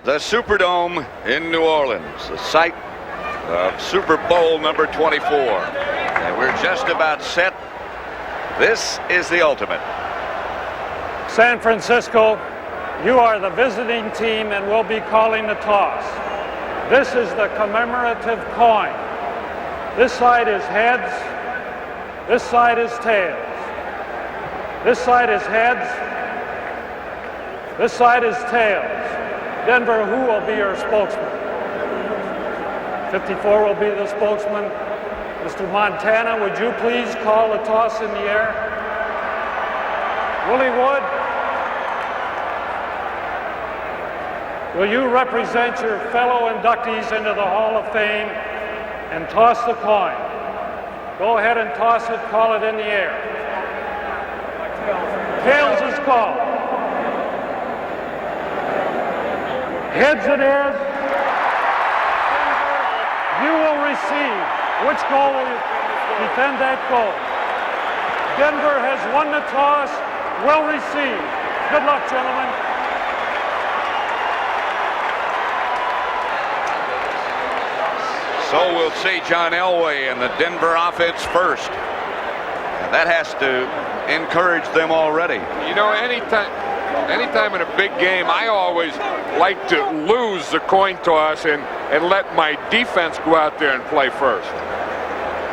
The Superdome in New Orleans, the site of Super Bowl number 24. And we're just about set. This is the ultimate. San Francisco, you are the visiting team and will be calling the toss. This is the commemorative coin. This side is heads. This side is tails. This side is heads. This side is tails. Denver, who will be your spokesman? 54 will be the spokesman. Mr. Montana, would you please call the toss in the air? Willie Wood, will you represent your fellow inductees into the Hall of Fame and toss the coin? Go ahead and toss it, call it in the air. Tails is called. Heads it is. You will receive. Which goal will you defend that goal? Denver has won the toss, will receive. Good luck, gentlemen. So we'll see John Elway and the Denver offense first. And that has to encourage them already. You know, anytime in a big game, I always like to lose the coin toss and let my defense go out there and play first.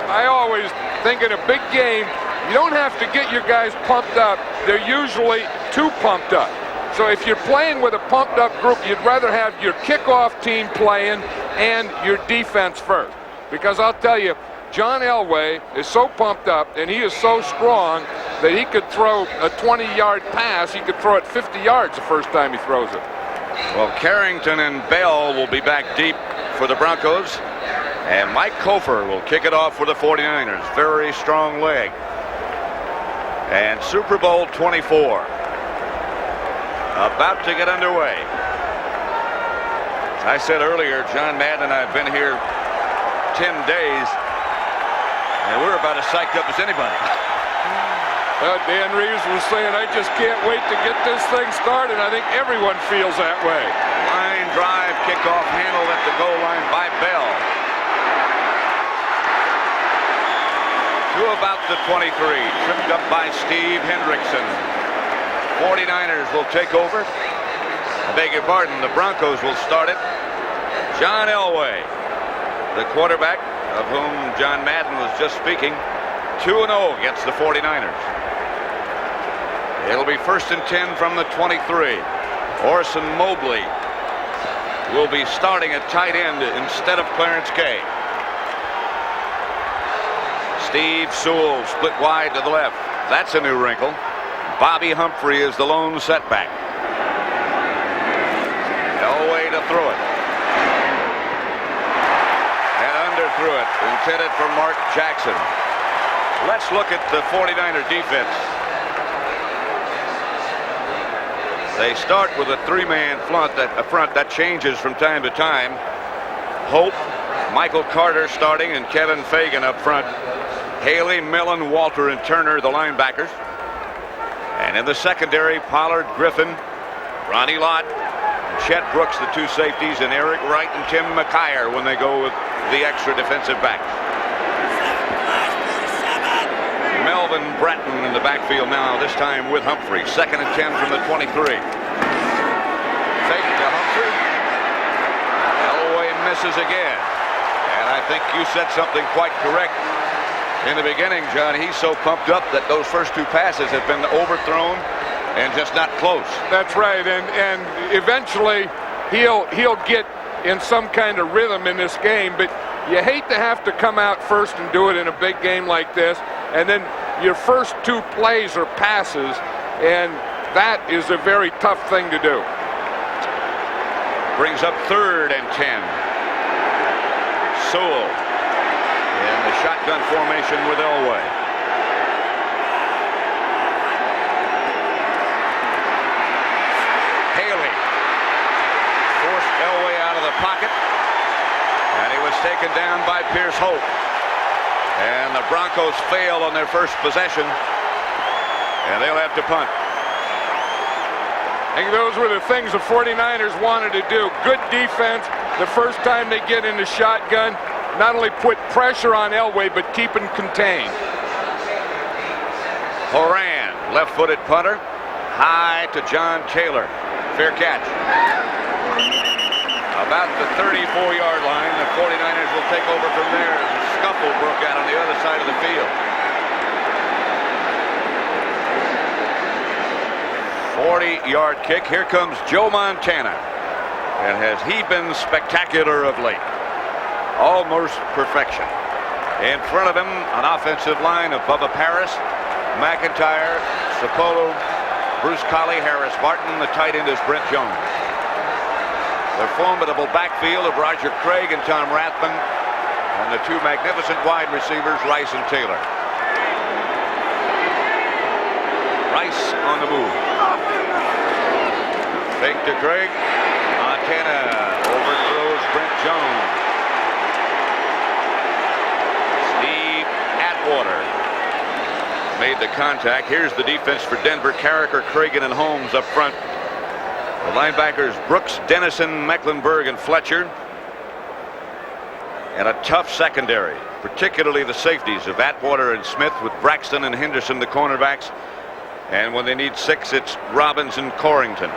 I always think in a big game, you don't have to get your guys pumped up. They're usually too pumped up. So if you're playing with a pumped up group, you'd rather have your kickoff team playing and your defense first. Because I'll tell you, John Elway is so pumped up and he is so strong that he could throw a 20-yard pass. He could throw it 50 yards the first time he throws it. Well, Carrington and Bell will be back deep for the Broncos. And Mike Kofer will kick it off for the 49ers. Very strong leg. And Super Bowl 24 about to get underway. As I said earlier, John Madden and I have been here 10 days, and we're about as psyched up as anybody. Dan Reeves was saying, I just can't wait to get this thing started. I think everyone feels that way. Line drive, kickoff handled at the goal line by Bell. To about the 23, tripped up by Steve Hendrickson. 49ers will take over. I beg your pardon, the Broncos will start it. John Elway, the quarterback of whom John Madden was just speaking, 2-0 against the 49ers. It'll be 1st and 10 from the 23. Orson Mobley will be starting at tight end instead of Clarence Kay. Steve Sewell split wide to the left. That's a new wrinkle. Bobby Humphrey is the lone setback. Elway to throw it. And underthrew it. Intended for Mark Jackson. Let's look at the 49er defense. They start with a three-man front that changes from time to time. Hope, Michael Carter starting, and Kevin Fagan up front. Haley, Millen, Walter, and Turner, the linebackers. And in the secondary, Pollard, Griffin, Ronnie Lott, Chet Brooks, the two safeties, and Eric Wright and Tim McKyer when they go with the extra defensive backs. Melvin Bratton in the backfield now, this time with Humphrey. 2nd and 10 from the 23. Fake to Humphrey. Elway misses again. And I think you said something quite correct in the beginning, John. He's so pumped up that those first two passes have been overthrown and just not close. That's right, and eventually he'll get in some kind of rhythm in this game, but you hate to have to come out first and do it in a big game like this, and then your first two plays are passes, and that is a very tough thing to do. Brings up 3rd and 10. Sewell in the shotgun formation with Elway. Haley forced Elway out of the pocket, and he was taken down by Pierce Hope. And the Broncos fail on their first possession, and they'll have to punt. I think those were the things the 49ers wanted to do. Good defense the first time they get in the shotgun. Not only put pressure on Elway, but keep him contained. Horan, left-footed punter, high to John Taylor. Fair catch. About the 34-yard line, the 49ers will take over from there as a scuffle broke out on the other side of the field. 40-yard kick. Here comes Joe Montana. And has he been spectacular of late? Almost perfection. In front of him, an offensive line of Bubba Paris, McIntyre, Sapolo, Bruce Colley, Harris Barton. The tight end is Brent Jones. The formidable backfield of Roger Craig and Tom Rathman, and the two magnificent wide receivers, Rice and Taylor. Rice on the move. Fake to Craig. Montana overthrows Brent Jones. Steve Atwater made the contact. Here's the defense for Denver. Carricker, Cragen, and Holmes up front. The linebackers Brooks, Dennison, Mecklenburg, and Fletcher. And a tough secondary, particularly the safeties of Atwater and Smith, with Braxton and Henderson the cornerbacks. And when they need 6, it's Robbins and Corrington.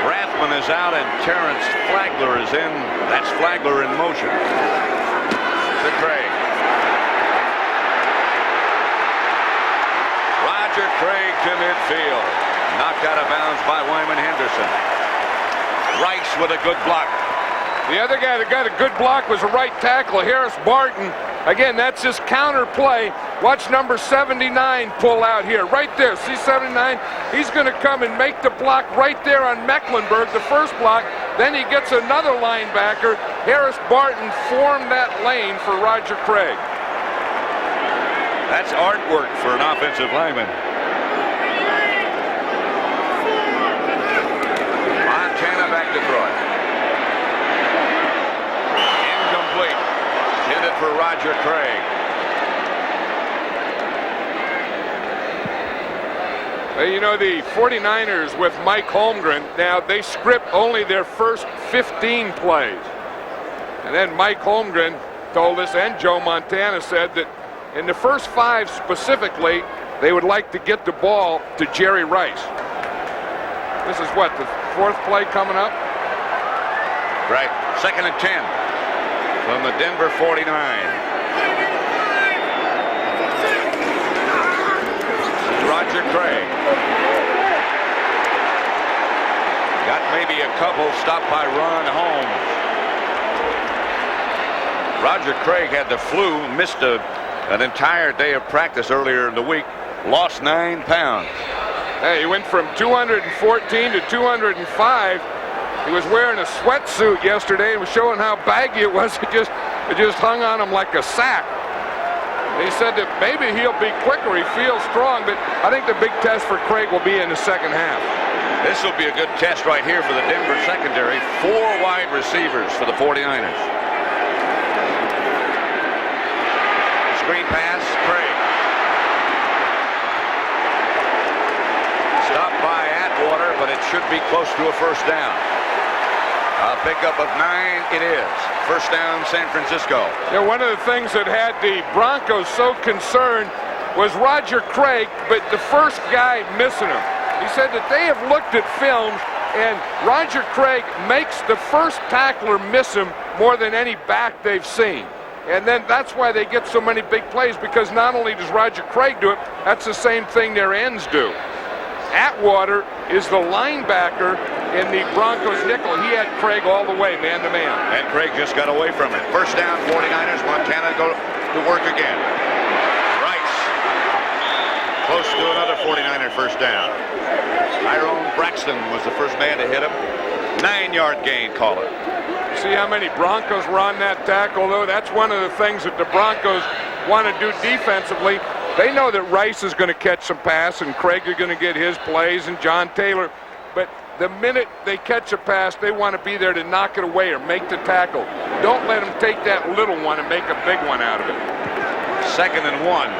Rathman is out and Terrence Flagler is in. That's Flagler in motion. To Craig. Roger Craig to midfield. Knocked out of bounds by Wyman Henderson. Rice with a good block. The other guy that got a good block was a right tackle, Harris Barton. Again, that's his counter play. Watch number 79 pull out here. Right there. See 79? He's going to come and make the block right there on Mecklenburg, the first block. Then he gets another linebacker. Harris Barton formed that lane for Roger Craig. That's artwork for an offensive lineman. Montana back to throw it. Incomplete. Intended for Roger Craig. Well, you know, the 49ers with Mike Holmgren, now they script only their first 15 plays. And then Mike Holmgren told us, and Joe Montana said, that in the first 5 specifically, they would like to get the ball to Jerry Rice. This is what, the 4th play coming up? Right. 2nd and 10 from the Denver 49. Roger Craig. Got maybe a couple stopped by Ron Holmes. Roger Craig had the flu, missed an entire day of practice earlier in the week, lost 9 pounds. Hey, he went from 214 to 205. He was wearing a sweatsuit yesterday and was showing how baggy it was. It just hung on him like a sack. He said that maybe he'll be quicker. He feels strong, but I think the big test for Craig will be in the second half. This will be a good test right here for the Denver secondary. 4 wide receivers for the 49ers. Screen pass, Craig. Stopped by Atwater, but it should be close to a first down. A pickup of 9 it is. First down, San Francisco. Yeah, one of the things that had the Broncos so concerned was Roger Craig, but the first guy missing him. He said that they have looked at films, and Roger Craig makes the first tackler miss him more than any back they've seen. And then that's why they get so many big plays, because not only does Roger Craig do it, that's the same thing their ends do. Atwater is the linebacker in the Broncos nickel. He had Craig all the way, man-to-man. And Craig just got away from it. First down, 49ers. Montana go to work again. Rice. Close to another 49er first down. Tyrone Braxton was the first man to hit him. 9-yard gain, call it. See how many Broncos were on that tackle, though? That's one of the things that the Broncos want to do defensively. They know that Rice is going to catch some pass and Craig is going to get his plays and John Taylor. But the minute they catch a pass, they want to be there to knock it away or make the tackle. Don't let them take that little one and make a big one out of it. 2nd and 1.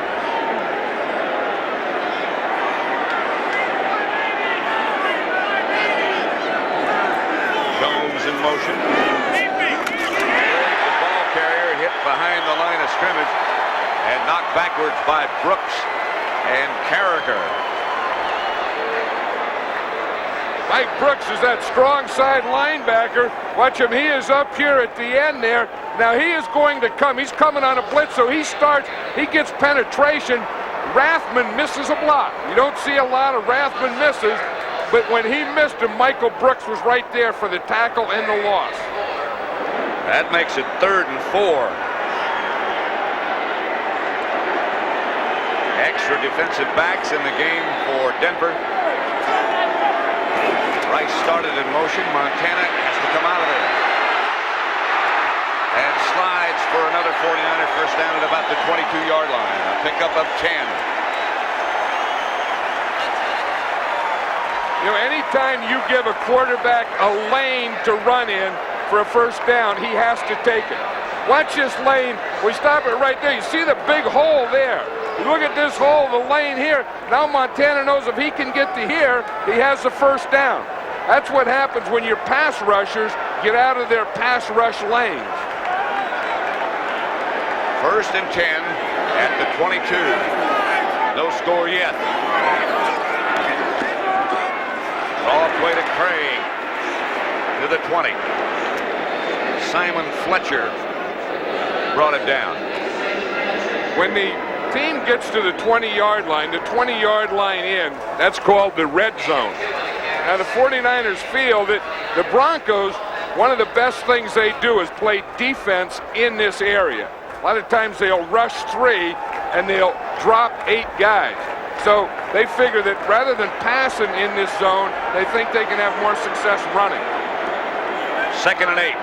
motion. The ball carrier hit behind the line of scrimmage and knocked backwards by Brooks and Carricker. Mike Brooks is that strong side linebacker. Watch him. He is up here at the end there. Now he is going to come. He's coming on a blitz, so he starts. He gets penetration. Rathman misses a block. You don't see a lot of Rathman misses, but when he missed him, Michael Brooks was right there for the tackle and the loss. That makes it 3rd and 4. Extra defensive backs in the game for Denver. Rice started in motion. Montana has to come out of there. And slides for another 49er first down at about the 22-yard line. A pickup of 10. You know, anytime you give a quarterback a lane to run in for a first down, he has to take it. Watch this lane. We stop it right there. You see the big hole there. You look at this hole, the lane here. Now Montana knows if he can get to here, he has the first down. That's what happens when your pass rushers get out of their pass rush lanes. 1st and 10 at the 22. No score yet. Off way to Craig to the 20. Simon Fletcher brought him down. When the team gets to the 20-yard line, the 20-yard line in, that's called the red zone. Now the 49ers feel that the Broncos, one of the best things they do is play defense in this area. A lot of times they'll rush 3 and they'll drop 8 guys. So they figure that rather than passing in this zone, they think they can have more success running. 2nd and 8.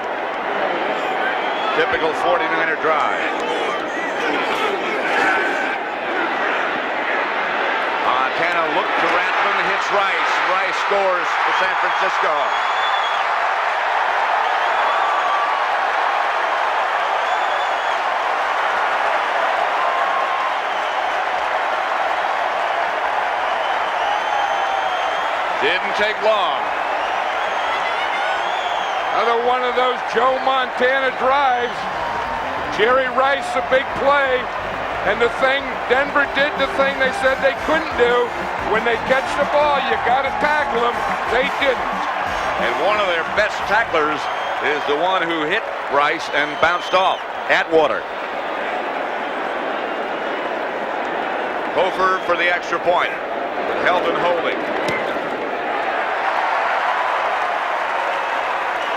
Typical 49er drive. Montana looked to Rathman, hits Rice. Rice scores for San Francisco. Didn't take long. Another one of those Joe Montana drives. Jerry Rice, a big play. And the thing, Denver did the thing they said they couldn't do. When they catch the ball, you got to tackle them. They didn't. And one of their best tacklers is the one who hit Rice and bounced off, Atwater. Hofer for the extra point. Held and holding.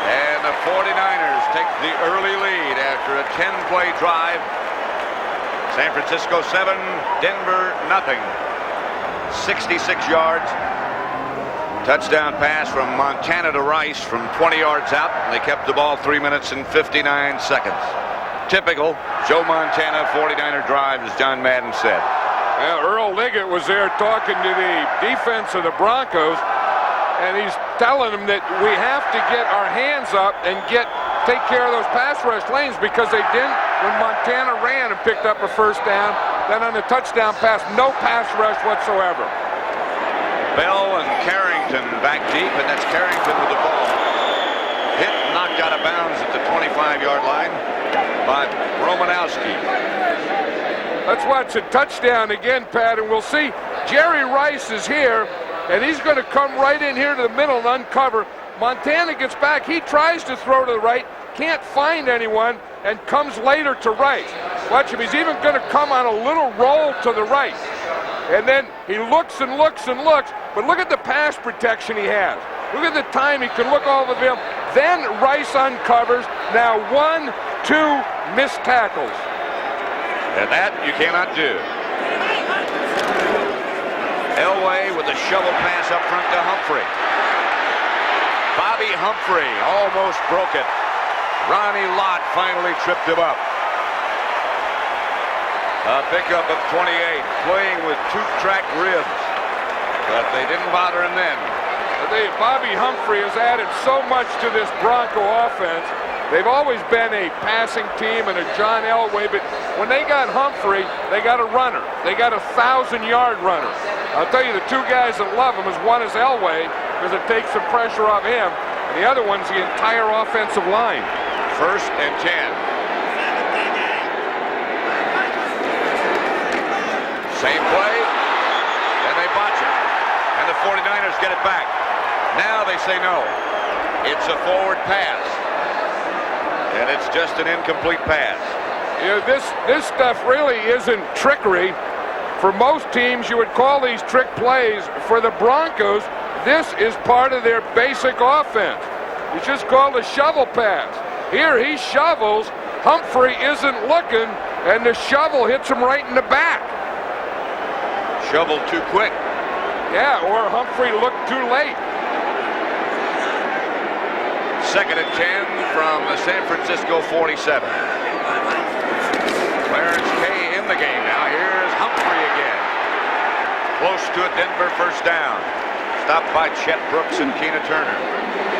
And the 49ers take the early lead after a 10-play drive. San Francisco 7, Denver nothing. 66 yards. Touchdown pass from Montana to Rice from 20 yards out. They kept the ball 3 minutes and 59 seconds. Typical Joe Montana 49er drive, as John Madden said. Well, Earl Liggett was there talking to the defense of the Broncos, and he's telling them that we have to get our hands up and take care of those pass rush lanes, because they didn't when Montana ran and picked up a first down. Then on the touchdown pass, no pass rush whatsoever. Bell and Carrington back deep, and that's Carrington with the ball. Hit, knocked out of bounds at the 25-yard line by Romanowski. Let's watch a touchdown again, Pat, and we'll see. Jerry Rice is here, and he's going to come right in here to the middle and uncover. Montana gets back. He tries to throw to the right, can't find anyone, and comes later to Rice. Watch him. He's even going to come on a little roll to the right. And then he looks and looks and looks, but look at the pass protection he has. Look at the time he can look over the field. Then Rice uncovers. Now 1, 2 missed tackles. And that you cannot do. Elway with a shovel pass up front to Humphrey. Bobby Humphrey almost broke it. Ronnie Lott finally tripped him up. A pickup of 28, playing with two-track ribs, but they didn't bother him then. Bobby Humphrey has added so much to this Bronco offense. They've always been a passing team and a John Elway, but when they got Humphrey, they got a runner. They got a 1,000-yard runner. I'll tell you, the two guys that love him is one is Elway, because it takes some pressure off him, The other one's the entire offensive line. 1st and 10. Same play, and they botch it. And the 49ers get it back. Now they say no. It's a forward pass. And it's just an incomplete pass. You know, this stuff really isn't trickery. For most teams, you would call these trick plays. For the Broncos, this is part of their basic offense. It's just called a shovel pass. Here he shovels, Humphrey isn't looking, and the shovel hits him right in the back. Shovel too quick. Yeah, or Humphrey looked too late. 2nd and 10 from the San Francisco 47. Clarence Kay in the game now. Here's Humphrey again. Close to a Denver 1st down. Stopped by Chet Brooks and Keena Turner.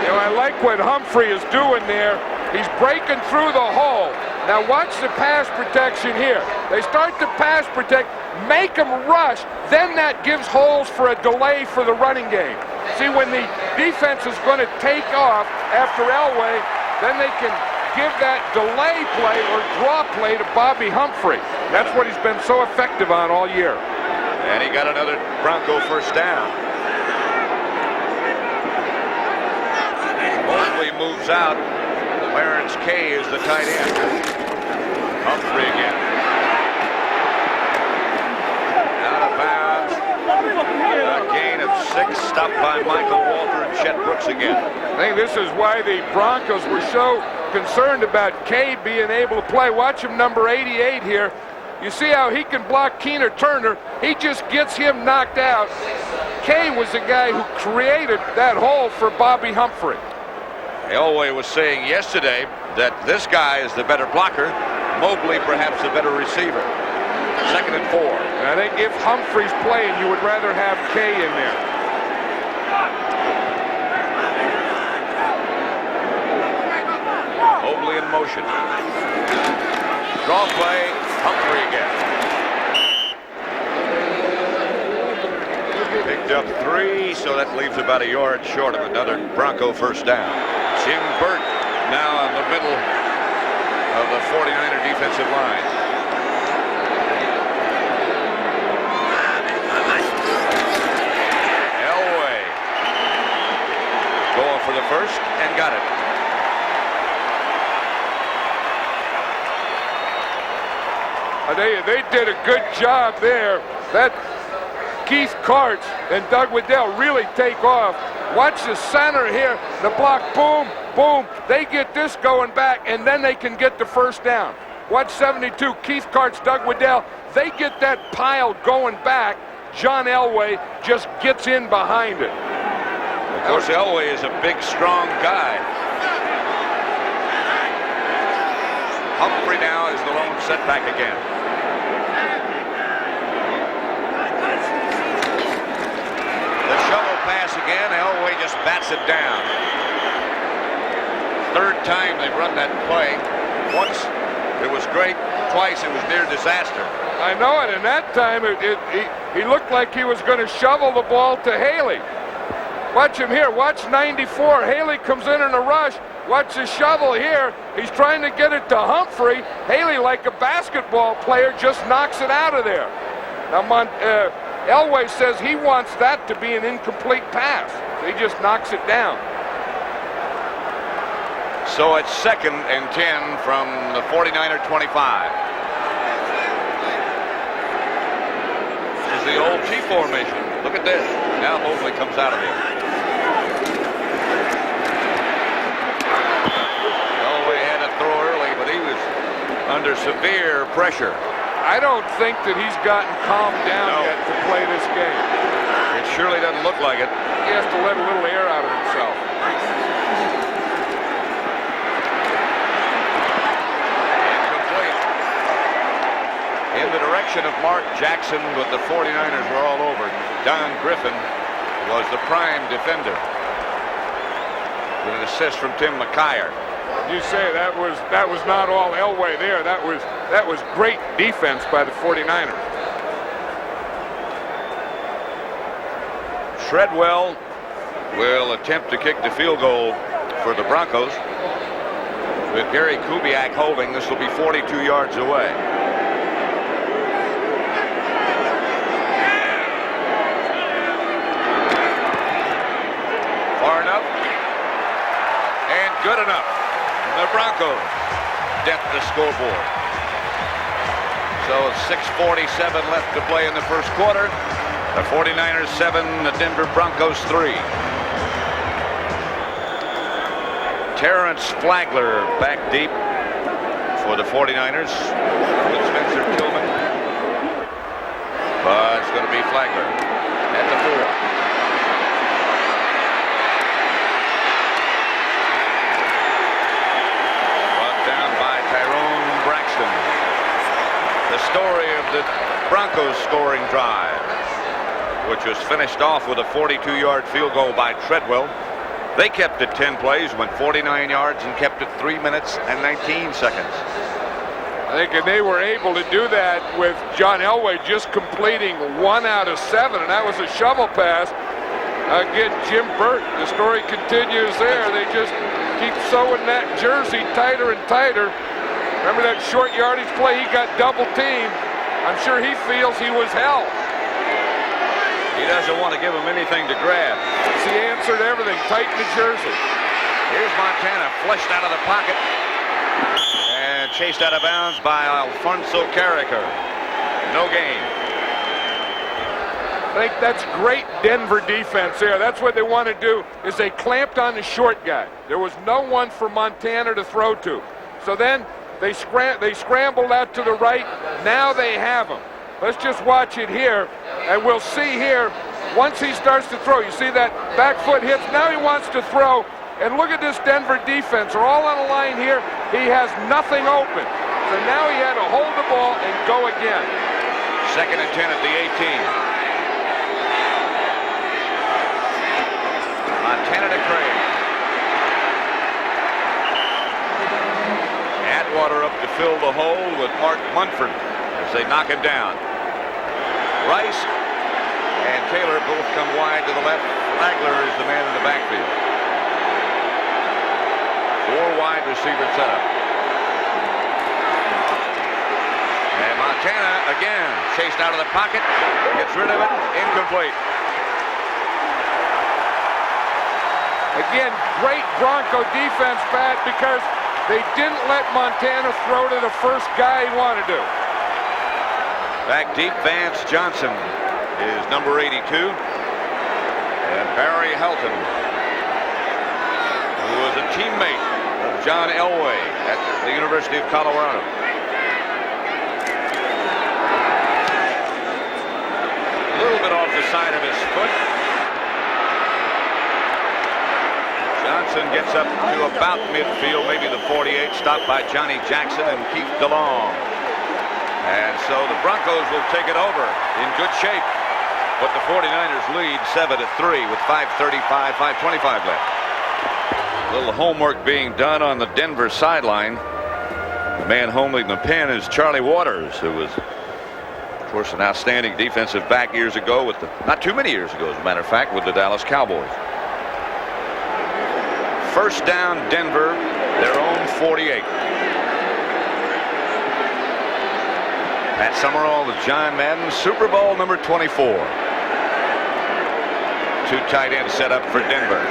You know, I like what Humphrey is doing there. He's breaking through the hole. Now watch the pass protection here. They start to pass protect, make them rush, then that gives holes for a delay for the running game. See, when the defense is going to take off after Elway, then they can give that delay play or draw play to Bobby Humphrey. That's what he's been so effective on all year. And he got another Bronco 1st down. Mosley moves out. Clarence Kay is the tight end. Humphrey again. Out of bounds. A gain of 6. Stopped by Michael Walter and Chet Brooks again. I think this is why the Broncos were so concerned about Kay being able to play. Watch him, number 88 here. You see how he can block Keena Turner. He just gets him knocked out. Kay was the guy who created that hole for Bobby Humphrey. Elway was saying yesterday that this guy is the better blocker. Mobley perhaps the better receiver. 2nd and 4. And I think if Humphrey's playing, you would rather have Kay in there. Mobley in motion. Draw play, Humphrey again. Picked up 3, so that leaves about a yard short of another Bronco 1st down. Jim Burt now in the middle of the 49er defensive line. Elway going for the 1st and got it. I tell you, they did a good job there. That Keith Karts and Doug Waddell really take off. Watch the center here, the block, boom, boom. They get this going back, and then they can get the 1st down. Watch 72, Keith Karts, Doug Waddell. They get that pile going back. John Elway just gets in behind it. Of course, Elway is a big, strong guy. Humphrey now is the lone setback again. The shovel pass again. Elway just bats it down. 3rd time they've run that play. Once it was great. Twice it was near disaster. I know it, and that time he looked like he was going to shovel the ball to Haley. Watch him here. Watch 94. Haley comes in a rush. Watch the shovel here. He's trying to get it to Humphrey. Haley, like a basketball player, just knocks it out of there. Now, Elway says he wants that to be an incomplete pass. So he just knocks it down. So it's 2nd and 10 from the 49er 25. This is the old T formation. Look at this. Now Mosley comes out of there. Elway had to throw early, but he was under severe pressure. I don't think that he's gotten calmed down yet to play this game. It surely doesn't look like it. He has to let a little air out of himself. Incomplete. In the direction of Mark Jackson, but the 49ers were all over. Don Griffin was the prime defender. With an assist from Tim McKyer. You say that was not all Elway there. That was great defense by the 49ers. Treadwell will attempt to kick the field goal for the Broncos. With Gary Kubiak holding, this will be 42 yards away. Far enough. And good enough. The Broncos dent the scoreboard. So 6:47 left to play in the first quarter. The 49ers 7, the Denver Broncos 3. Terrence Flagler back deep for the 49ers with Spencer Tillman. But it's going to be Flagler at the 4. Brought down by Tyrone Braxton. The story of the Broncos scoring drive, which was finished off with a 42-yard field goal by Treadwell. They kept it 10 plays, went 49 yards, and kept it 3 minutes and 19 seconds. I think and they were able to do that with John Elway just completing 1 out of 7, and that was a shovel pass. Again, Jim Burt, the story continues there. They just keep sewing that jersey tighter and tighter. Remember that short yardage play? He got double teamed. I'm sure he feels he was held. He doesn't want to give him anything to grab. It's the answer to everything. Tighten the jersey. Here's Montana flushed out of the pocket and chased out of bounds by Alfonso Carricker. No gain. I think that's great Denver defense there. That's what they want to do, is they clamped on the short guy. There was no one for Montana to throw to. So then they scrambled out to the right. Now they have him. Let's just watch it here, and we'll see here, once he starts to throw, you see that back foot hits, now he wants to throw, and look at this Denver defense. They're all on a line here. He has nothing open. So now he had to hold the ball and go again. 2nd and 10 at the 18. Montana to Craig. Atwater up to fill the hole with Mark Munford as they knock him down. Rice and Taylor both come wide to the left. Flagler is the man in the backfield. 4 wide receiver setup. And Montana again chased out of the pocket. Gets rid of it. Incomplete. Again, great Bronco defense, Pat, because they didn't let Montana throw to the first guy he wanted to. Back deep, Vance Johnson is number 82. And Barry Helton, who was a teammate of John Elway at the University of Colorado. A little bit off the side of his foot. Johnson gets up to about midfield, maybe the 48, stopped by Johnny Jackson and Keith DeLong. And so the Broncos will take it over in good shape. But the 49ers lead 7-3 with 5:25 left. A little homework being done on the Denver sideline. The man holding the pen is Charlie Waters, who was, of course, an outstanding defensive back years ago with the, not too many years ago, as a matter of fact, with the Dallas Cowboys. First down, Denver, their own 48. Pat Summerall with John Madden, Super Bowl number 24. 2 tight ends set up for Denver.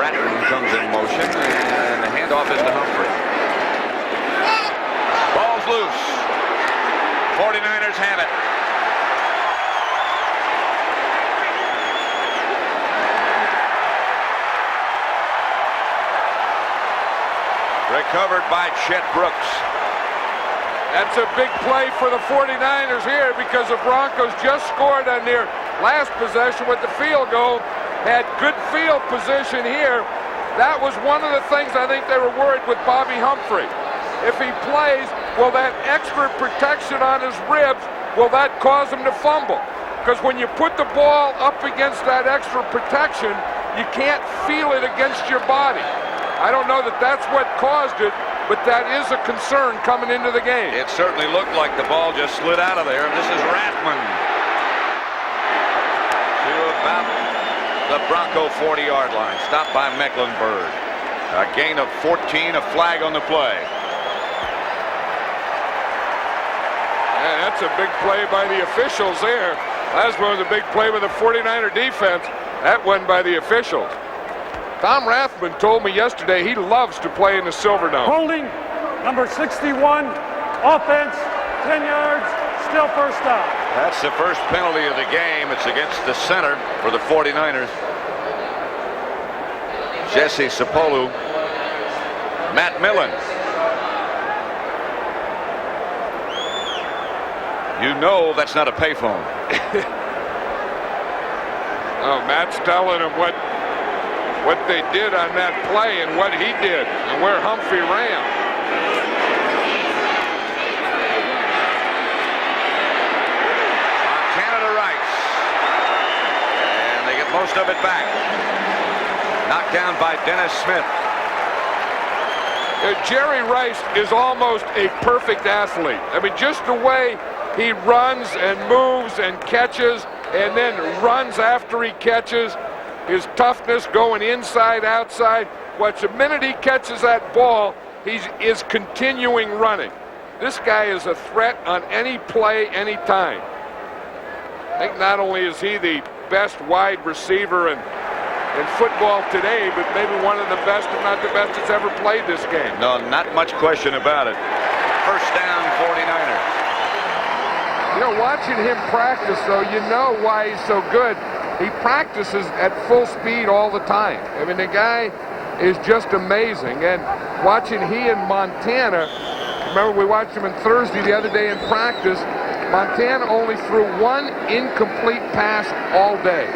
Ratton comes in motion, and the handoff is to Humphrey. Ball's loose. 49ers have it. Recovered by Chet Brooks. That's a big play for the 49ers here because the Broncos just scored on their last possession with the field goal. Had good field position here. That was one of the things I think they were worried with Bobby Humphrey. If he plays, will that extra protection on his ribs, will that cause him to fumble? Because when you put the ball up against that extra protection, you can't feel it against your body. I don't know that that's what caused it, but that is a concern coming into the game. It certainly looked like the ball just slid out of there. This is Rathman to about the Bronco 40-yard line. Stopped by Mecklenburg. A gain of 14, a flag on the play. Yeah, that's a big play by the officials there. Last one was a big play with the 49er defense. That one by the officials. Tom Rathman told me yesterday he loves to play in the Silverdome. Holding, number 61, offense, 10 yards, still first down. That's the first penalty of the game. It's against the center for the 49ers. Jesse Sapolu. Matt Millen. You know that's not a payphone. Oh, Matt's telling him what they did on that play and what he did and where Humphrey ran. Montana to Rice. And they get most of it back. Knocked down by Dennis Smith. Jerry Rice is almost a perfect athlete. I mean, just the way he runs and moves and catches and then runs after he catches. His toughness going inside, outside. Watch, the minute he catches that ball, he is continuing running. This guy is a threat on any play, any time. I think not only is he the best wide receiver in football today, but maybe one of the best, if not the best, that's ever played this game. No, not much question about it. First down, 49ers. You know, watching him practice, though, you know why he's so good. He practices at full speed all the time. I mean, the guy is just amazing. And watching he and Montana, remember we watched him on Thursday the other day in practice, Montana only threw one incomplete pass all day.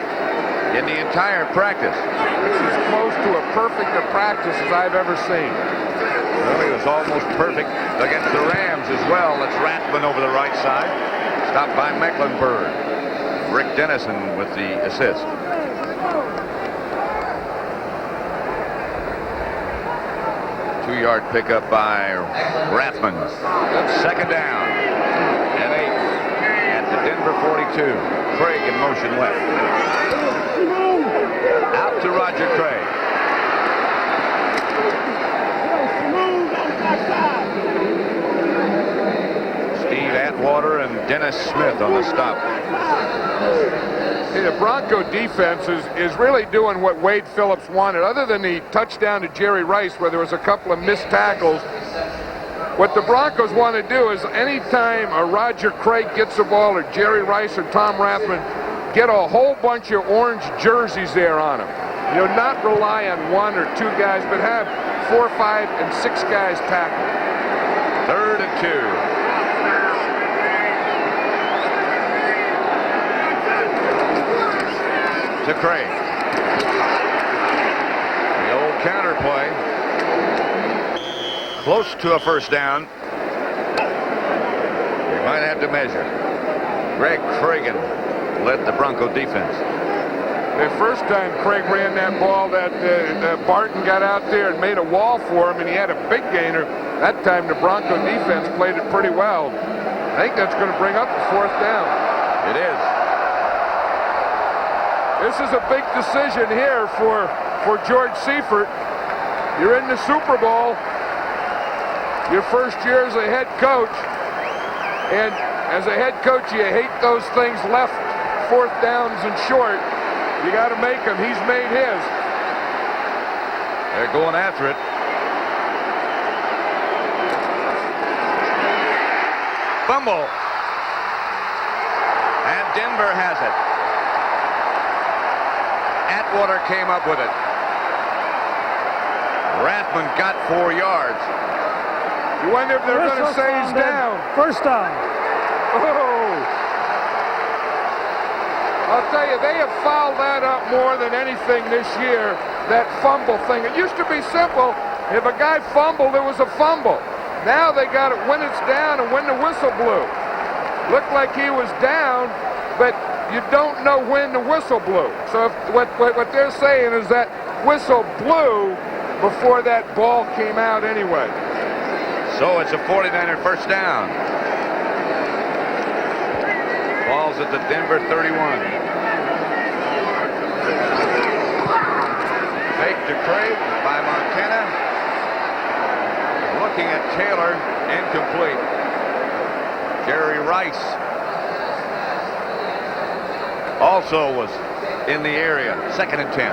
In the entire practice. This is as close to a perfect a practice as I've ever seen. Well, he was almost perfect against the Rams as well. That's Rathman over the right side. Stopped by Mecklenburg. Rick Dennison with the assist. Two-yard pickup by Rathman. Second down and 8 at the Denver 42. Craig in motion left. Out to Roger Craig. Steve Atwater and Dennis Smith on the stop. Hey, the Bronco defense is really doing what Wade Phillips wanted. Other than the touchdown to Jerry Rice where there was a couple of missed tackles, what the Broncos want to do is anytime a Roger Craig gets the ball or Jerry Rice or Tom Rathman, get a whole bunch of orange jerseys there on them. You know, not rely on one or two guys, but have 4, 5, and 6 guys tackle. 3rd and 2. To Craig. The old counter play. Close to a first down. We might have to measure. Greg Cragen led the Bronco defense. The first time Craig ran that ball, that Barton got out there and made a wall for him, and he had a big gainer. That time the Bronco defense played it pretty well. I think that's going to bring up the 4th down. It is. This is a big decision here for George Seifert. You're in the Super Bowl. Your first year as a head coach. And as a head coach, you hate those things left, 4th downs and short. You got to make them. He's made his. They're going after it. Fumble. And Denver has it. Atwater came up with it. Rathman got 4 yards. You wonder if they're going to say he's down. First down. Oh. I'll tell you, they have fouled that up more than anything this year, that fumble thing. It used to be simple. If a guy fumbled, it was a fumble. Now they got it when it's down and when the whistle blew. Looked like he was down, but you don't know when the whistle blew. So what they're saying is that whistle blew before that ball came out anyway. So it's a 49er first down. Ball's at the Denver 31. Fake to Craig by Montana. Looking at Taylor, incomplete. Jerry Rice also was in the area. 2nd and 10.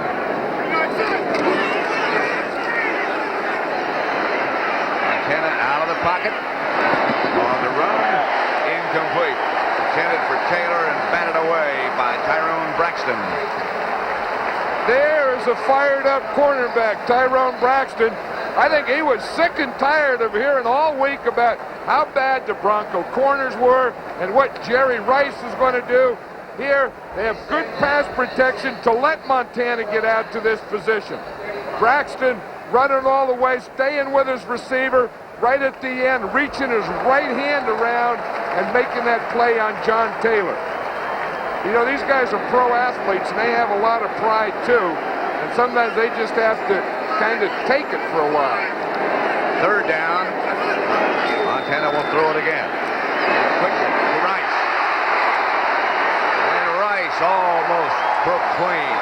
Montana out of the pocket. On the run, incomplete. Intended for Taylor and batted away by Tyrone Braxton. There is a fired-up cornerback, Tyrone Braxton. I think he was sick and tired of hearing all week about how bad the Bronco corners were and what Jerry Rice was going to do. Here, they have good pass protection to let Montana get out to this position. Braxton running all the way, staying with his receiver, right at the end, reaching his right hand around and making that play on John Taylor. You know, these guys are pro athletes, and they have a lot of pride, too. And sometimes they just have to kind of take it for a while. 3rd down. Montana will throw it again. Quickly to Rice. And Rice almost broke clean.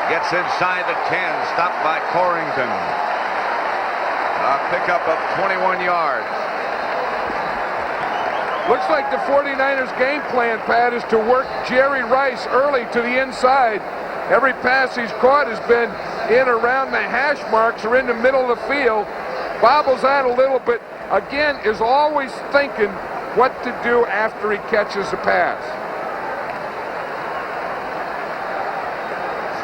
Gets inside the 10, stopped by Corrington. A pickup of 21 yards. Looks like the 49ers game plan, Pat, is to work Jerry Rice early to the inside. Every pass he's caught has been in around the hash marks or in the middle of the field. Bobbles out a little bit. Again, is always thinking what to do after he catches the pass.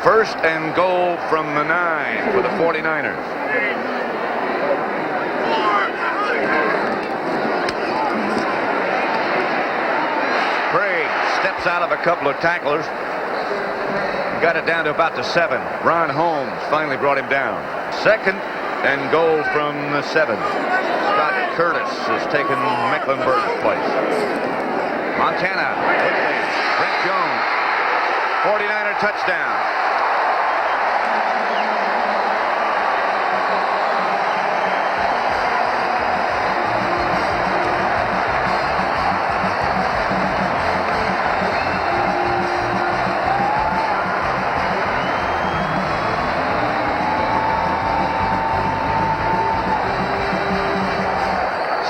1st and goal from the 9 for the 49ers. Craig steps out of a couple of tacklers. Got it down to about the 7. Ron Holmes finally brought him down. 2nd and goal from the 7. Scott Curtis has taken Mecklenburg's place. Montana quickly. Brent Jones. 49er touchdown.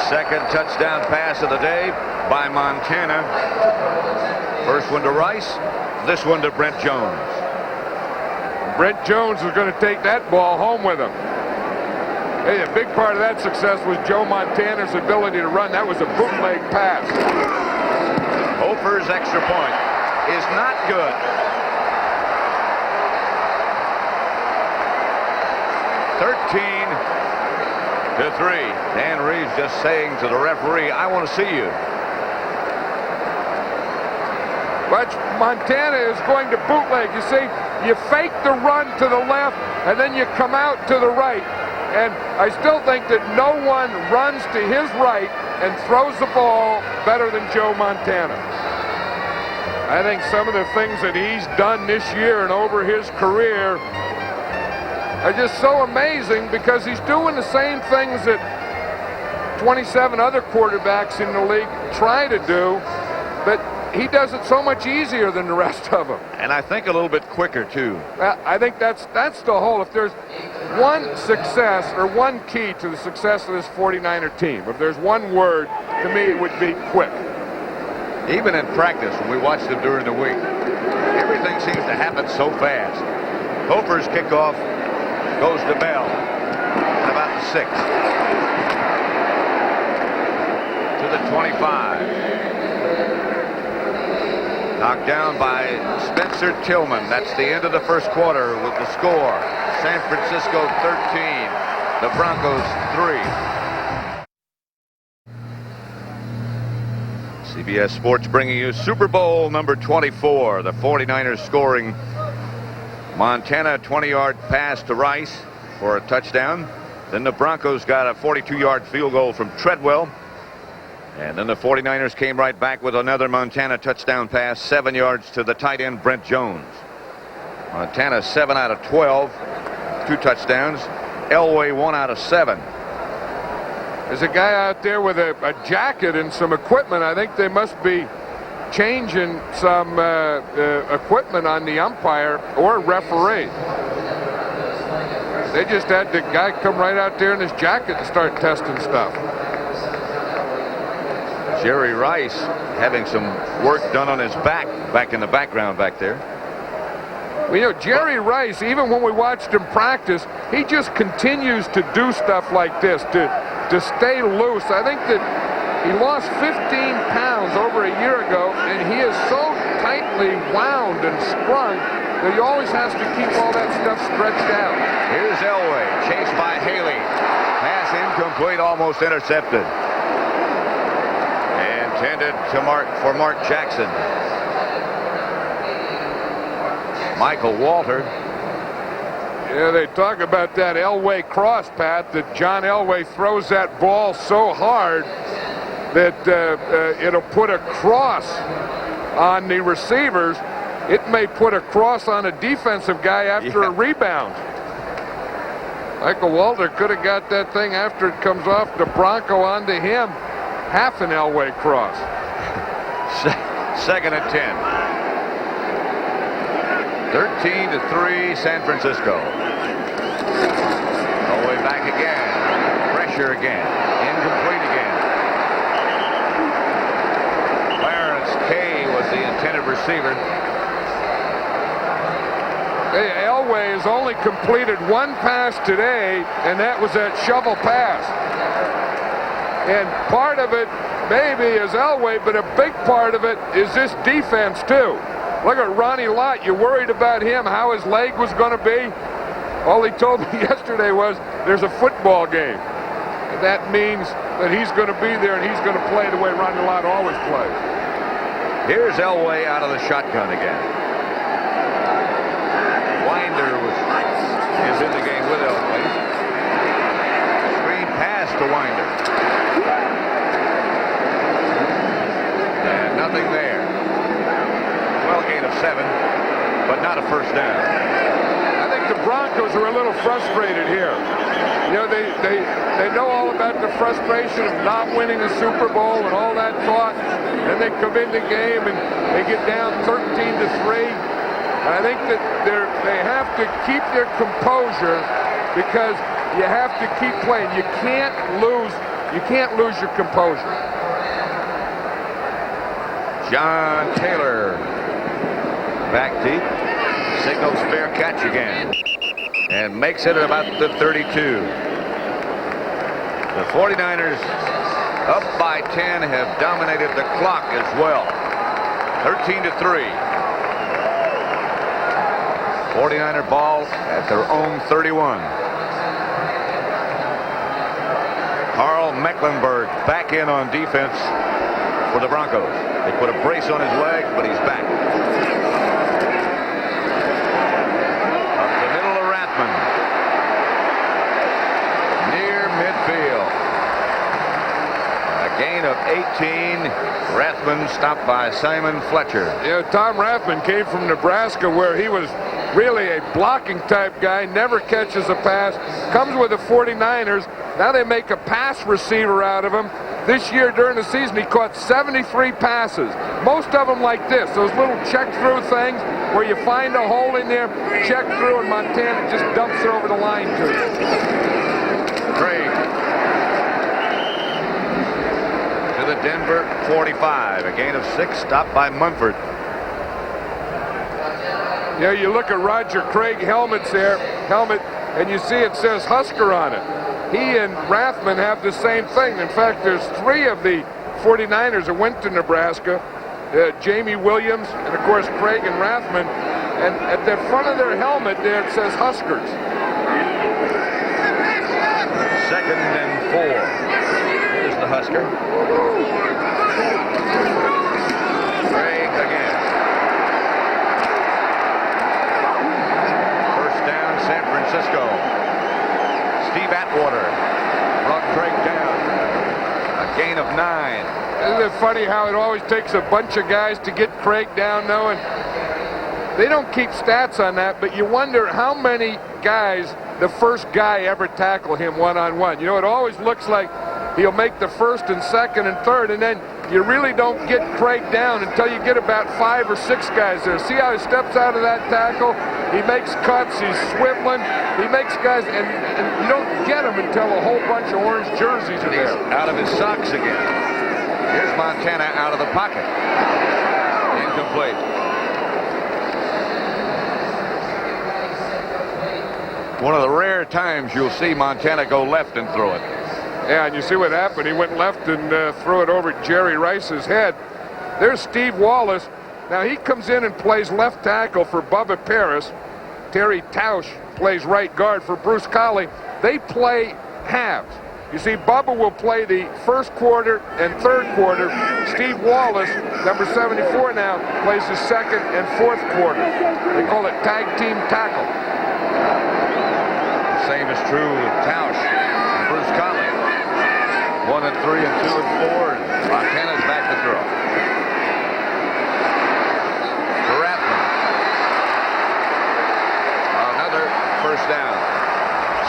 Second touchdown pass of the day by Montana. First one to Rice, this one to Brent Jones. Brent Jones is going to take that ball home with him. Hey, a big part of that success was Joe Montana's ability to run. That was a bootleg pass. Hofer's extra point is not good. 13-3. Dan Reeves just saying to the referee, I want to see you. But Montana is going to bootleg. You see, you fake the run to the left, and then you come out to the right. And I still think that no one runs to his right and throws the ball better than Joe Montana. I think some of the things that he's done this year and over his career are just so amazing because he's doing the same things that 27 other quarterbacks in the league try to do, but he does it so much easier than the rest of them. And I think a little bit quicker, too. I think that's the whole. If there's one success or one key to the success of this 49er team, if there's one word, to me it would be quick. Even in practice, when we watch them during the week, everything seems to happen so fast. Hofer's kickoff goes to Bell at about the 6. To the 25. Knocked down by Spencer Tillman. That's the end of the first quarter with the score. San Francisco 13, the Broncos 3. CBS Sports bringing you Super Bowl number 24. The 49ers scoring. Montana 20-yard pass to Rice for a touchdown. Then the Broncos got a 42-yard field goal from Treadwell. And then the 49ers came right back with another Montana touchdown pass, 7 yards to the tight end, Brent Jones. Montana 7 out of 12, 2 touchdowns. Elway 1 out of 7. There's a guy out there with a jacket and some equipment. I think they must be changing some equipment on the umpire or referee. They just had the guy come right out there in his jacket and start testing stuff. Jerry Rice having some work done on his back in the background back there. Well, you know, Jerry Rice, even when we watched him practice, he just continues to do stuff like this to stay loose. I think that he lost 15 pounds over a year ago, and he is so tightly wound and sprung that he always has to keep all that stuff stretched out. Here's Elway, chased by Haley. Pass incomplete, almost intercepted. Intended to Mark Jackson. Michael Walter. Yeah, they talk about that Elway cross, Pat, that John Elway throws that ball so hard that it'll put a cross on the receivers. It may put a cross on a defensive guy after a rebound. Michael Walter could have got that thing after it comes off the Bronco onto him. Half an Elway cross. Second and 10. 13-3 San Francisco. Elway back again. Pressure again. Incomplete again. Clarence Kay was the intended receiver. Hey, Elway has only completed one pass today, and that was that shovel pass. And part of it maybe is Elway, but a big part of it is this defense too. Look at Ronnie Lott. You worried about him, how his leg was going to be? All he told me yesterday was there's a football game. And that means that he's going to be there and he's going to play the way Ronnie Lott always plays. Here's Elway out of the shotgun again. Winder is in the game with Elway. Screen pass to Winder. And nothing there. Well, gain of 7, but not a first down. I think the Broncos are a little frustrated here. You know, they know all about the frustration of not winning the Super Bowl and all that thought. Then they come in the game and they get down 13-3. I think that they have to keep their composure because you have to keep playing. You can't lose your composure. John Taylor back deep, signals fair catch again, and makes it at about the 32. The 49ers up by 10 have dominated the clock as well. 13-3. 49er ball at their own 31. Carl Mecklenburg back in on defense for the Broncos. They put a brace on his leg, but he's back. Up the middle of Rathman. Near midfield. A gain of 18. Rathman stopped by Simon Fletcher. Yeah, Tom Rathman came from Nebraska where he was really a blocking type guy, never catches a pass, comes with the 49ers. Now they make a pass receiver out of him. This year during the season, he caught 73 passes. Most of them like this, those little check-through things where you find a hole in there, check through, and Montana just dumps it over the line to you. Craig to the Denver 45. A gain of 6, stopped by Munford. Yeah, you look at Roger Craig helmet, and you see it says Husker on it. He and Rathman have the same thing. In fact, there's 3 of the 49ers that went to Nebraska. Jamie Williams, and of course Craig and Rathman. And at the front of their helmet there it says Huskers. 2nd and 4. Here's the Husker. Craig again. First down, San Francisco. Steve Atwater brought Craig down. A gain of 9. Isn't it funny how it always takes a bunch of guys to get Craig down, though? And they don't keep stats on that, but you wonder how many guys the first guy ever tackle him one-on-one. You know, it always looks like he'll make the first and second and third, and then you really don't get Craig down until you get about 5 or 6 guys there. See how he steps out of that tackle? He makes cuts, he's swiveling, he makes guys, and you don't get him until a whole bunch of orange jerseys are there. Out of his socks again. Here's Montana out of the pocket. Incomplete. One of the rare times you'll see Montana go left and throw it. Yeah, and you see what happened. He went left and threw it over Jerry Rice's head. There's Steve Wallace. Now he comes in and plays left tackle for Bubba Paris. Terry Tausch plays right guard for Bruce Colley. They play halves. You see, Bubba will play the first quarter and third quarter. Steve Wallace, number 74 now, plays the second and fourth quarter. They call it tag team tackle. The same is true with Tausch and Bruce Colley. 1 and 3 and 2 and 4. And Montana's back to throw. Another first down.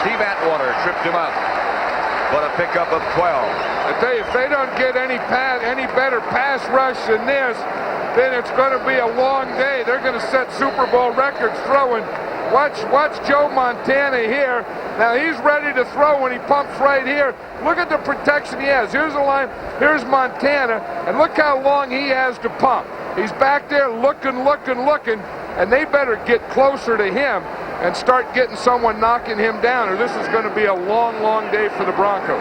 Steve Atwater tripped him up. But a pickup of 12. I tell you, if they don't get any better pass rush than this, then it's going to be a long day. They're going to set Super Bowl records throwing. Watch Joe Montana here. Now he's ready to throw when he pumps right here. Look at the protection he has. Here's the line. Here's Montana, and look how long he has to pump. He's back there looking, and they better get closer to him and start getting someone knocking him down, or this is going to be a long, long day for the Broncos.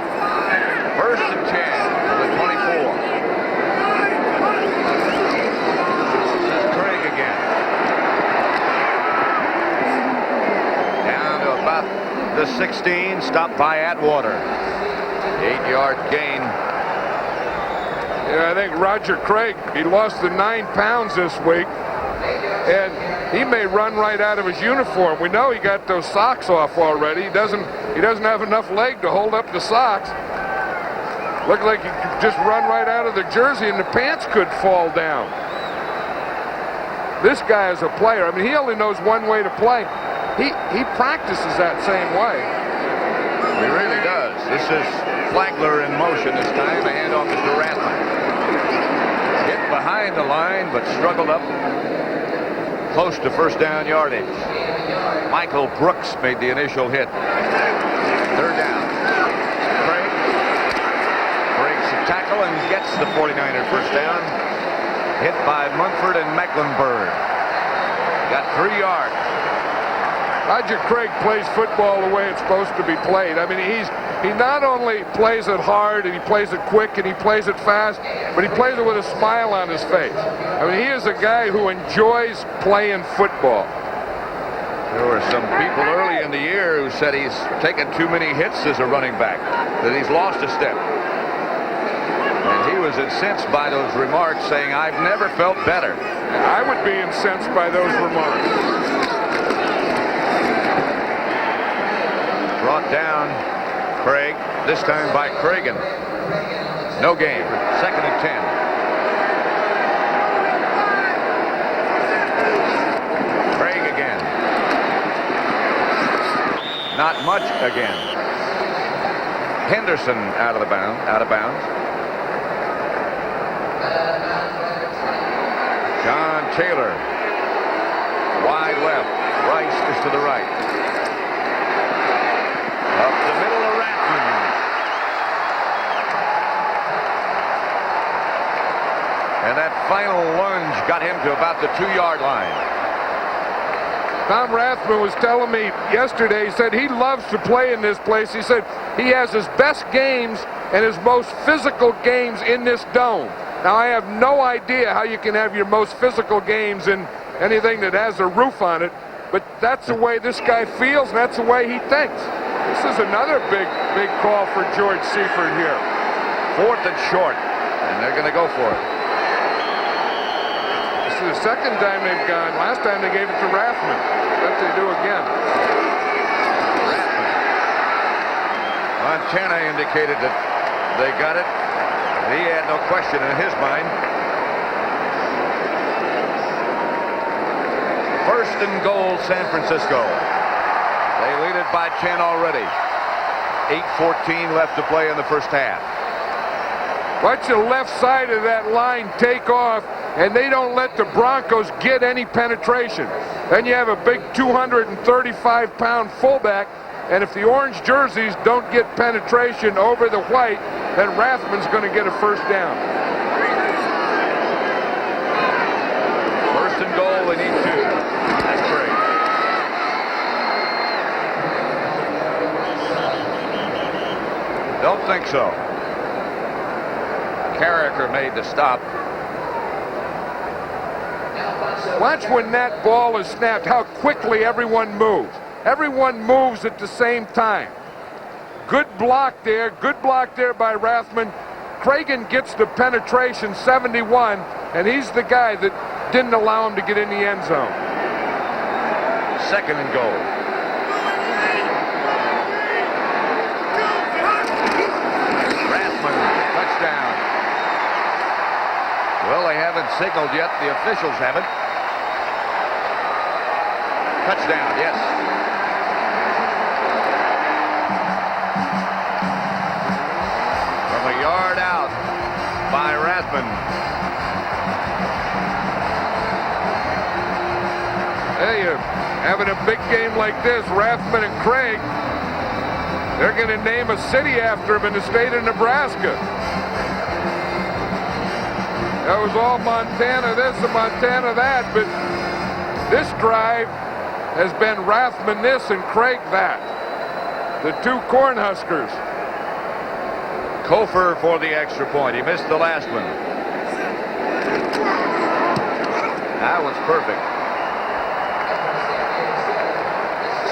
First and 10 for the 24. This is Craig again. Down to about the 16, stopped by Atwater. 8-yard gain. Yeah, I think Roger Craig, he lost the 9 pounds this week, and he may run right out of his uniform. We know he got those socks off already. He doesn't have enough leg to hold up the socks. Looked like he could just run right out of the jersey and the pants could fall down. This guy is a player. I mean, he only knows one way to play. He practices that same way. He really does. This is Flagler in motion this time. A handoff is to Rathman. Hit behind the line, but struggled up close to first down yardage. Michael Brooks made the initial hit. Third down. Craig breaks the tackle and gets the 49er first down. Hit by Munford and Mecklenburg. Got 3 yards. Roger Craig plays football the way it's supposed to be played. I mean, he not only plays it hard and he plays it quick and he plays it fast, but he plays it with a smile on his face. I mean, he is a guy who enjoys playing football. There were some people early in the year who said he's taken too many hits as a running back, that he's lost a step. And he was incensed by those remarks, saying, "I've never felt better." I would be incensed by those remarks. Brought down Craig, this time by Cragen. No gain. Second and 10. Craig again. Not much again. Henderson out of bounds. John Taylor. Wide left. Rice is to the right. Up the middle of Rathman. And that final lunge got him to about the 2-yard line. Tom Rathman was telling me yesterday, he said he loves to play in this place. He said he has his best games and his most physical games in this dome. Now, I have no idea how you can have your most physical games in anything that has a roof on it, but that's the way this guy feels, and that's the way he thinks. This is another big call for George Seifert here. 4th and short, and they're going to go for it. This is the second time they've gone. Last time they gave it to Rathman. What they do again. Montana indicated that they got it. He had no question in his mind. First and goal, San Francisco. They lead it by 10 already. 8:14 left to play in the first half. Watch the left side of that line take off, and they don't let the Broncos get any penetration. Then you have a big 235-pound fullback, and if the orange jerseys don't get penetration over the white, then Rathman's going to get a first down. First and goal, they need 2. That's great. Don't think so. Carricker made the stop. Watch when that ball is snapped, how quickly everyone moves. Everyone moves at the same time. Good block there by Rathman. Cragen gets the penetration, 71, and he's the guy that didn't allow him to get in the end zone. Second and goal. Rathman, touchdown. Well, they haven't signaled yet. The officials haven't. Touchdown, yes. From a yard out by Rathman. Hey, having a big game like this, Rathman and Craig, they're going to name a city after him in the state of Nebraska. That was all Montana this and Montana that, but this drive has been Rathman this and Craig that. The 2 Cornhuskers. Kofer for the extra point. He missed the last one. That was perfect.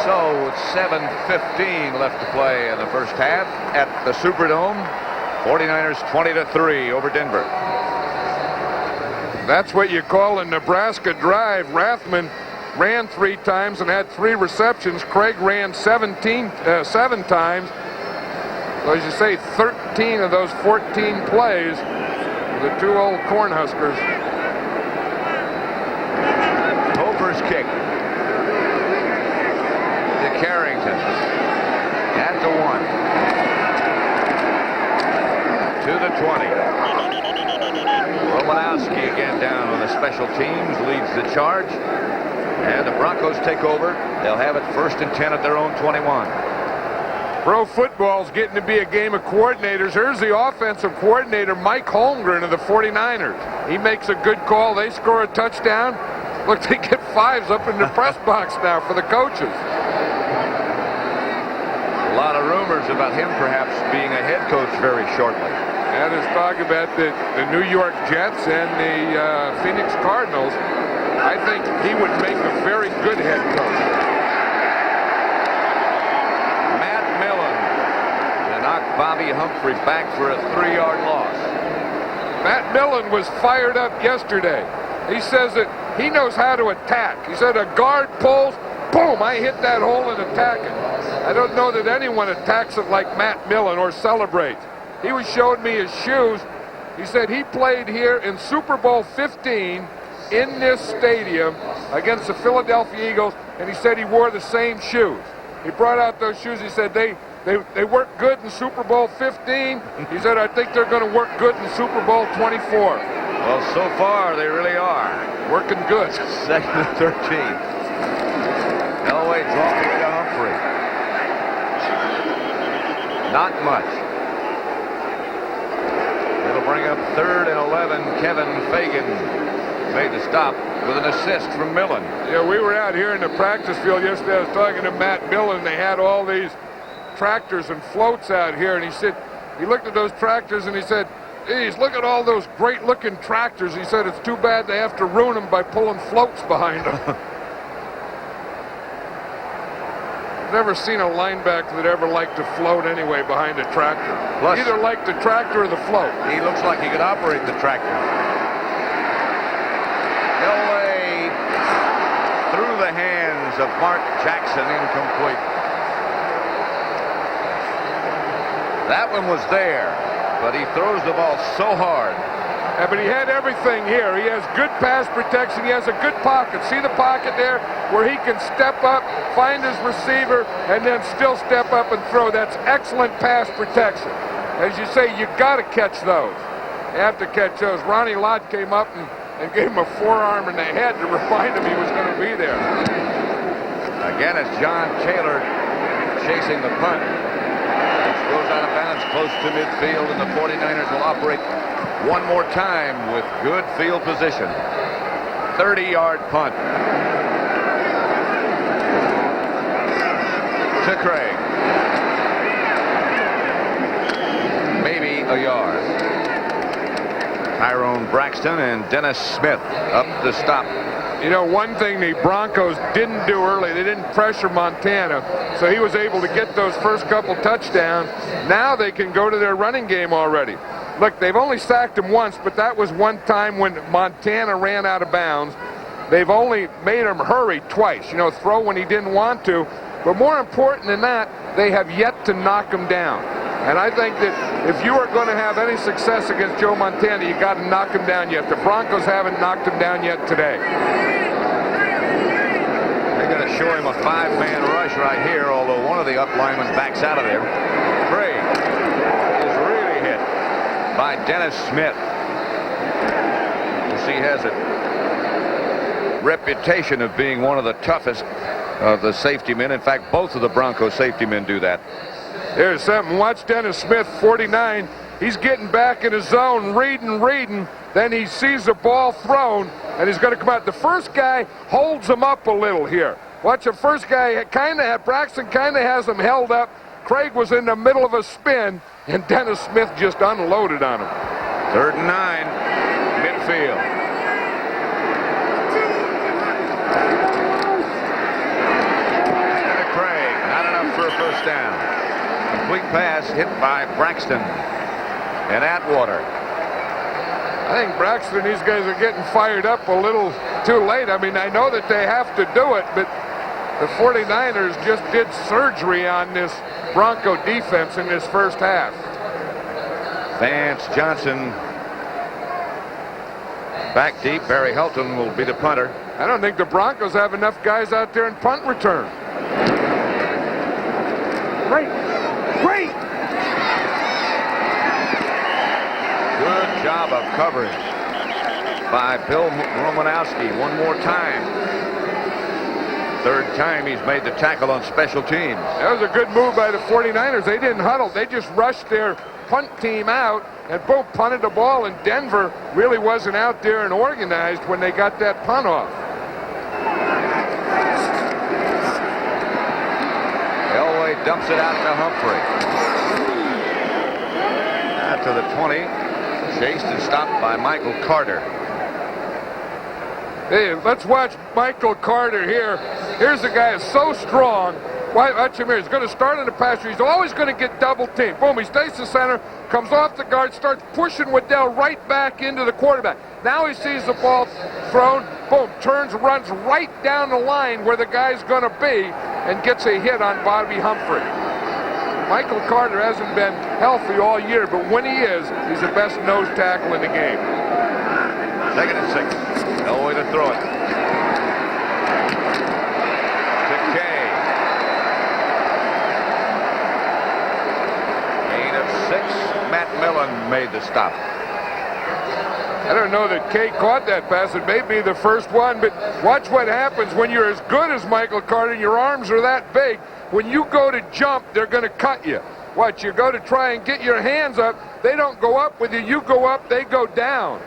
So 7:15 left to play in the first half at the Superdome. 49ers 20-3 over Denver. That's what you call a Nebraska drive. Rathman ran 3 times and had 3 receptions. Craig ran 7 times. So as you say, 13 of those 14 plays, the 2 old Cornhuskers. Kofer's kick. Carrington at the 1 to the 20. Romanowski again down on the special teams, leads the charge, and the Broncos take over. They'll have it 1st and 10 at their own 21. Pro football's getting to be a game of coordinators. Here's the offensive coordinator, Mike Holmgren of the 49ers. He makes a good call. They score a touchdown. Look, they get 5s up in the press box now for the coaches. A lot of rumors about him perhaps being a head coach very shortly. And there's talk about the New York Jets and the Phoenix Cardinals. I think he would make a very good head coach. Matt Millen to knock Bobby Humphrey back for a 3-yard loss. Matt Millen was fired up yesterday. He says that he knows how to attack. He said a guard pulls, boom, I hit that hole and attack it. I don't know that anyone attacks it like Matt Millen or celebrates. He was showing me his shoes. He said he played here in Super Bowl 15 in this stadium against the Philadelphia Eagles, and he said he wore the same shoes. He brought out those shoes. He said they worked good in Super Bowl 15. He said, I think they're going to work good in Super Bowl 24. Well, so far they really are. Working good. 2nd and 13. Elway draws away to Humphrey. Not much. It'll bring up 3rd and 11. Kevin Fagan made the stop with an assist from Millen. Yeah, we were out here in the practice field yesterday. I was talking to Matt Millen. They had all these tractors and floats out here, and he said, he looked at those tractors and he said, geez, look at all those great looking tractors. He said it's too bad they have to ruin them by pulling floats behind them. Never seen a linebacker that ever liked to float anyway behind a tractor. Plus, either like the tractor or the float. He looks like he could operate the tractor. Elway through the hands of Mark Jackson, incomplete. That one was there, but he throws the ball so hard. Yeah, but he had everything here. He has good pass protection. He has a good pocket. See the pocket there where he can step up, find his receiver, and then still step up and throw. That's excellent pass protection. As you say, you got to catch those. have to catch those. Ronnie Lott came up and gave him a forearm in the head to remind him he was going to be there. Again, it's John Taylor chasing the punt. It goes out of bounds close to midfield, and the 49ers will operate one more time with good field position. 30-yard punt. To Craig. Maybe a yard. Tyrone Braxton and Dennis Smith up to stop. You know, one thing the Broncos didn't do early, they didn't pressure Montana, so he was able to get those first couple touchdowns. Now they can go to their running game already. Look, they've only sacked him once, but that was one time when Montana ran out of bounds. They've only made him hurry twice, you know, throw when he didn't want to. But more important than that, they have yet to knock him down. And I think that if you are going to have any success against Joe Montana, you got to knock him down yet. The Broncos haven't knocked him down yet today. They're going to show him a 5-man rush right here, although one of the up linemen backs out of there. Craig is really hit by Dennis Smith. He has a reputation of being one of the toughest of the safety men. In fact, both of the Broncos safety men do that. There's something. Watch Dennis Smith, 49. He's getting back in his zone, reading. Then he sees the ball thrown, and he's going to come out. The first guy holds him up a little here. Watch, the first guy Braxton kind of has him held up. Craig was in the middle of a spin, and Dennis Smith just unloaded on him. 3rd and 9, midfield. And Craig, not enough for a first down. Complete pass hit by Braxton and Atwater. I think Braxton and these guys are getting fired up a little too late. I mean, I know that they have to do it, but the 49ers just did surgery on this Bronco defense in this first half. Vance Johnson back deep. Barry Helton will be the punter. I don't think the Broncos have enough guys out there in punt return. Great. Good job of coverage by Bill Romanowski. One more time. 3rd time he's made the tackle on special teams. That was a good move by the 49ers. They didn't huddle. They just rushed their punt team out and both punted the ball, and Denver really wasn't out there and organized when they got that punt off. Elway dumps it out to Humphrey. Out to the 20. Chased and stopped by Michael Carter. Hey, let's watch Michael Carter here. Here's a guy who's so strong. Watch him here. He's going to start in the passer. He's always going to get double teamed. Boom, he stays to center, comes off the guard, starts pushing Waddell right back into the quarterback. Now he sees the ball thrown. Boom, turns, runs right down the line where the guy's going to be and gets a hit on Bobby Humphrey. Michael Carter hasn't been healthy all year, but when he is, he's the best nose tackle in the game. 2nd and 6. Elway to throw it. To Kay. Gain of 6. Matt Millen made the stop. I don't know that Kay caught that pass. It may be the first one, but watch what happens when you're as good as Michael Carter and your arms are that big. When you go to jump, they're going to cut you. Watch, you go to try and get your hands up. They don't go up with you. You go up, they go down.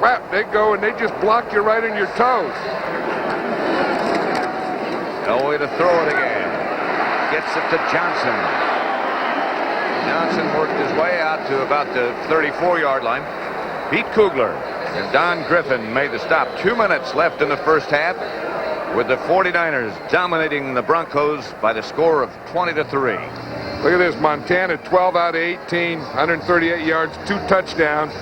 Crap, they go and they just block you right on your toes. Elway to throw it again. Gets it to Johnson. Johnson worked his way out to about the 34-yard line. Pete Kugler and Don Griffin made the stop. 2 minutes left in the first half, with the 49ers dominating the Broncos by the score of 20-3. Look at this, Montana 12 out of 18, 138 yards, 2 touchdowns.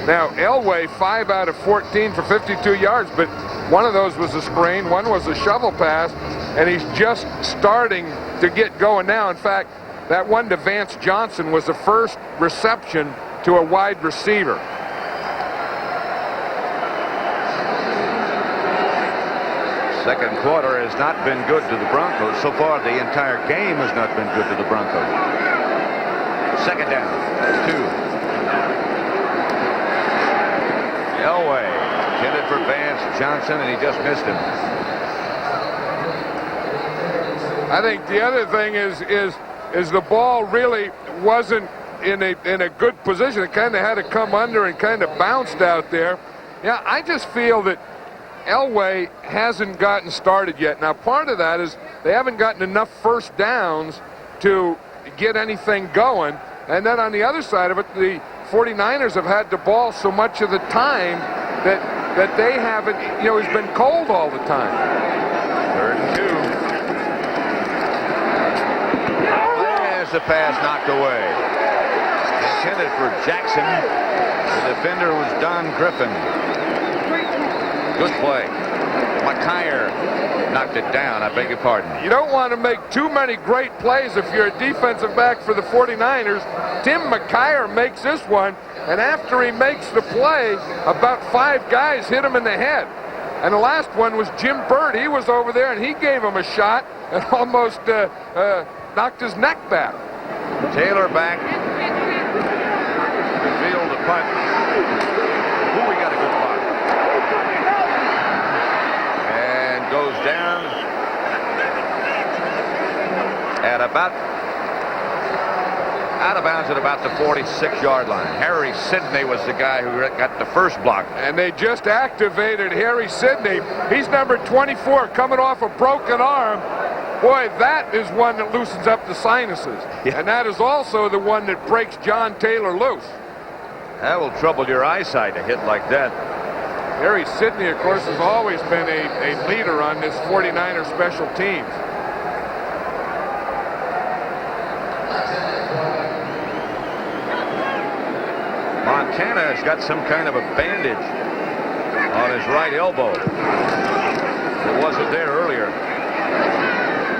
Now Elway 5 out of 14 for 52 yards, but one of those was a screen, one was a shovel pass, and he's just starting to get going now. In fact, that one to Vance Johnson was the first reception to a wide receiver. Second quarter has not been good to the Broncos. So far, the entire game has not been good to the Broncos. 2nd down. 2. Elway intended for Vance Johnson, and he just missed him. I think the other thing is the ball really wasn't in a good position. It kind of had to come under and kind of bounced out there. Yeah, I just feel that Elway hasn't gotten started yet. Now, part of that is they haven't gotten enough first downs to get anything going. And then on the other side of it, the 49ers have had the ball so much of the time that they haven't, he's been cold all the time. 3rd and 2. There's the pass knocked away. Intended for Jackson. The defender was Don Griffin. Good play. McKyer knocked it down. I beg your pardon. You don't want to make too many great plays if you're a defensive back for the 49ers. Tim McKyer makes this one, and after he makes the play, about 5 guys hit him in the head. And the last one was Jim Byrd. He was over there, and he gave him a shot and almost knocked his neck back. Taylor back to field the punt. Ooh, we got a good punt. And goes down at about out of bounds at about the 46-yard line. Harry Sidney was the guy who got the first block. And they just activated Harry Sidney. He's number 24, coming off a broken arm. Boy, that is one that loosens up the sinuses. Yeah. And that is also the one that breaks John Taylor loose. That will trouble your eyesight, a hit like that. Harry Sidney, of course, has always been a leader on this 49er special teams. Montana has got some kind of a bandage on his right elbow. It wasn't there earlier.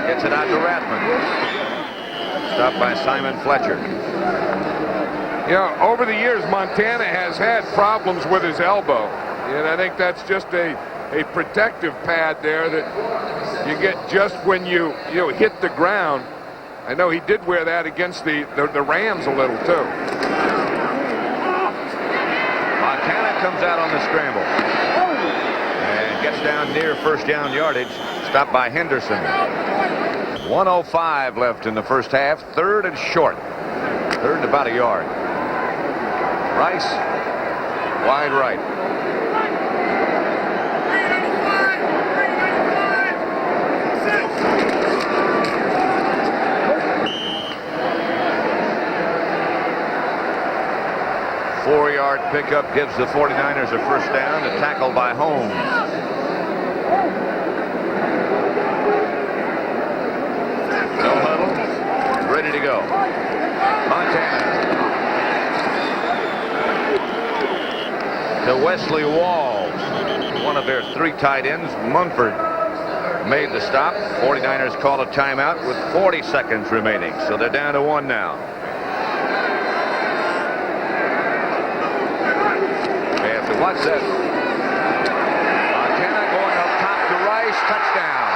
Gets it out to Rathman. Stopped by Simon Fletcher. Over the years, Montana has had problems with his elbow. And I think that's just a protective pad there that you get just when you hit the ground. I know he did wear that against the Rams a little, too. Montana comes out on the scramble. And gets down near first down yardage. Stopped by Henderson. 1:05 left in the first half. 3rd and short. 3rd and about a yard. Rice, wide right. Four-yard pickup gives the 49ers a first down. A tackle by Holmes. No huddle. Ready to go. Montana. To Wesley Walls. One of their 3 tight ends. Munford made the stop. 49ers call a timeout with 40 seconds remaining. So they're down to 1 now. They have to watch that. Montana going up top to Rice. Touchdown.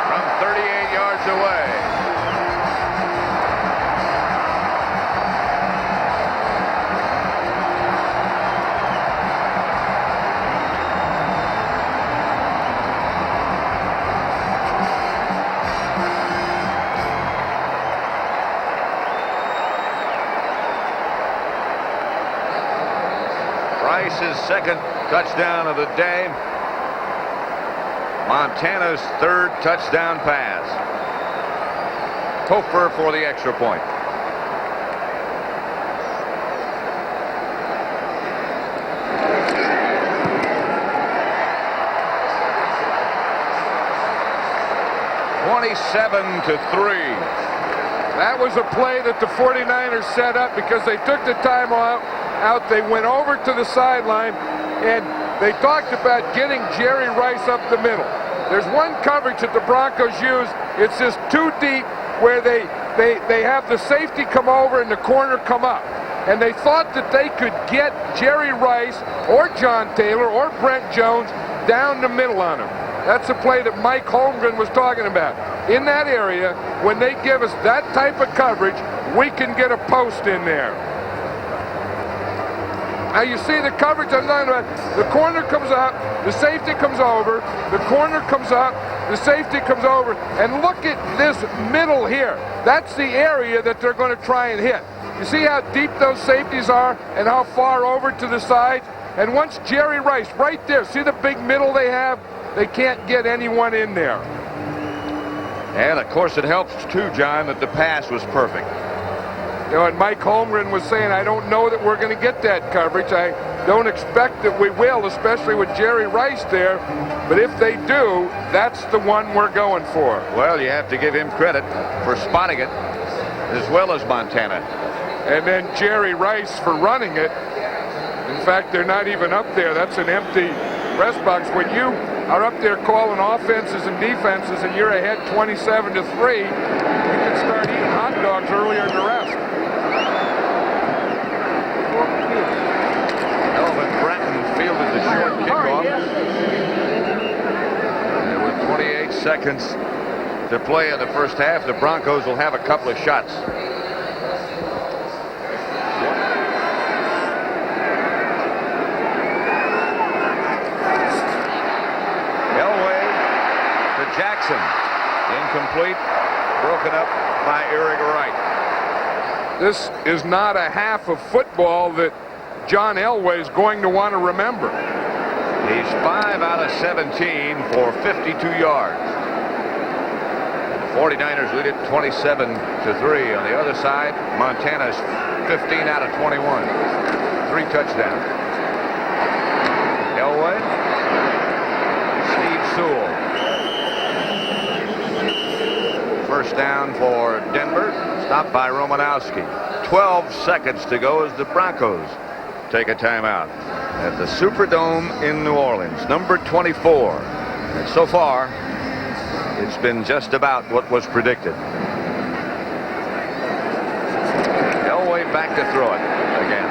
From 38 yards away. Rice's 2nd touchdown of the day. Montana's 3rd touchdown pass. Topher for the extra point. (27-3). That was a play that the 49ers set up because they took the time out. They went over to the sideline, and they talked about getting Jerry Rice up the middle. There's one coverage that the Broncos use. It's just too deep where they have the safety come over and the corner come up. And they thought that they could get Jerry Rice or John Taylor or Brent Jones down the middle on him. That's the play that Mike Holmgren was talking about. In that area, when they give us that type of coverage, we can get a post in there. Now you see the coverage I'm talking about. The corner comes up, the safety comes over, the corner comes up, the safety comes over, and look at this middle here. That's the area that they're going to try and hit. You see how deep those safeties are and how far over to the side? And once Jerry Rice, right there, see the big middle they have? They can't get anyone in there. And, of course, it helps, too, John, that the pass was perfect. You know, and Mike Holmgren was saying, I don't know that we're going to get that coverage. I don't expect that we will, especially with Jerry Rice there. But if they do, that's the one we're going for. Well, you have to give him credit for spotting it, as well as Montana. And then Jerry Rice for running it. In fact, they're not even up there. That's an empty press box. When you are up there calling offenses and defenses and you're ahead 27-3, you can start eating hot dogs earlier than the rest. Elvin Bratton fielded the short kickoff. And with 28 seconds to play in the first half, the Broncos will have a couple of shots. Jackson, incomplete, broken up by Eric Wright. This is not a half of football that John Elway is going to want to remember. He's 5 out of 17 for 52 yards. The 49ers lead it 27-3. On the other side, Montana's 15 out of 21. 3 touchdowns. Elway, Steve Sewell. First down for Denver, stopped by Romanowski. 12 seconds to go as the Broncos take a timeout at the Superdome in New Orleans, number 24. And so far, it's been just about what was predicted. Elway back to throw it again.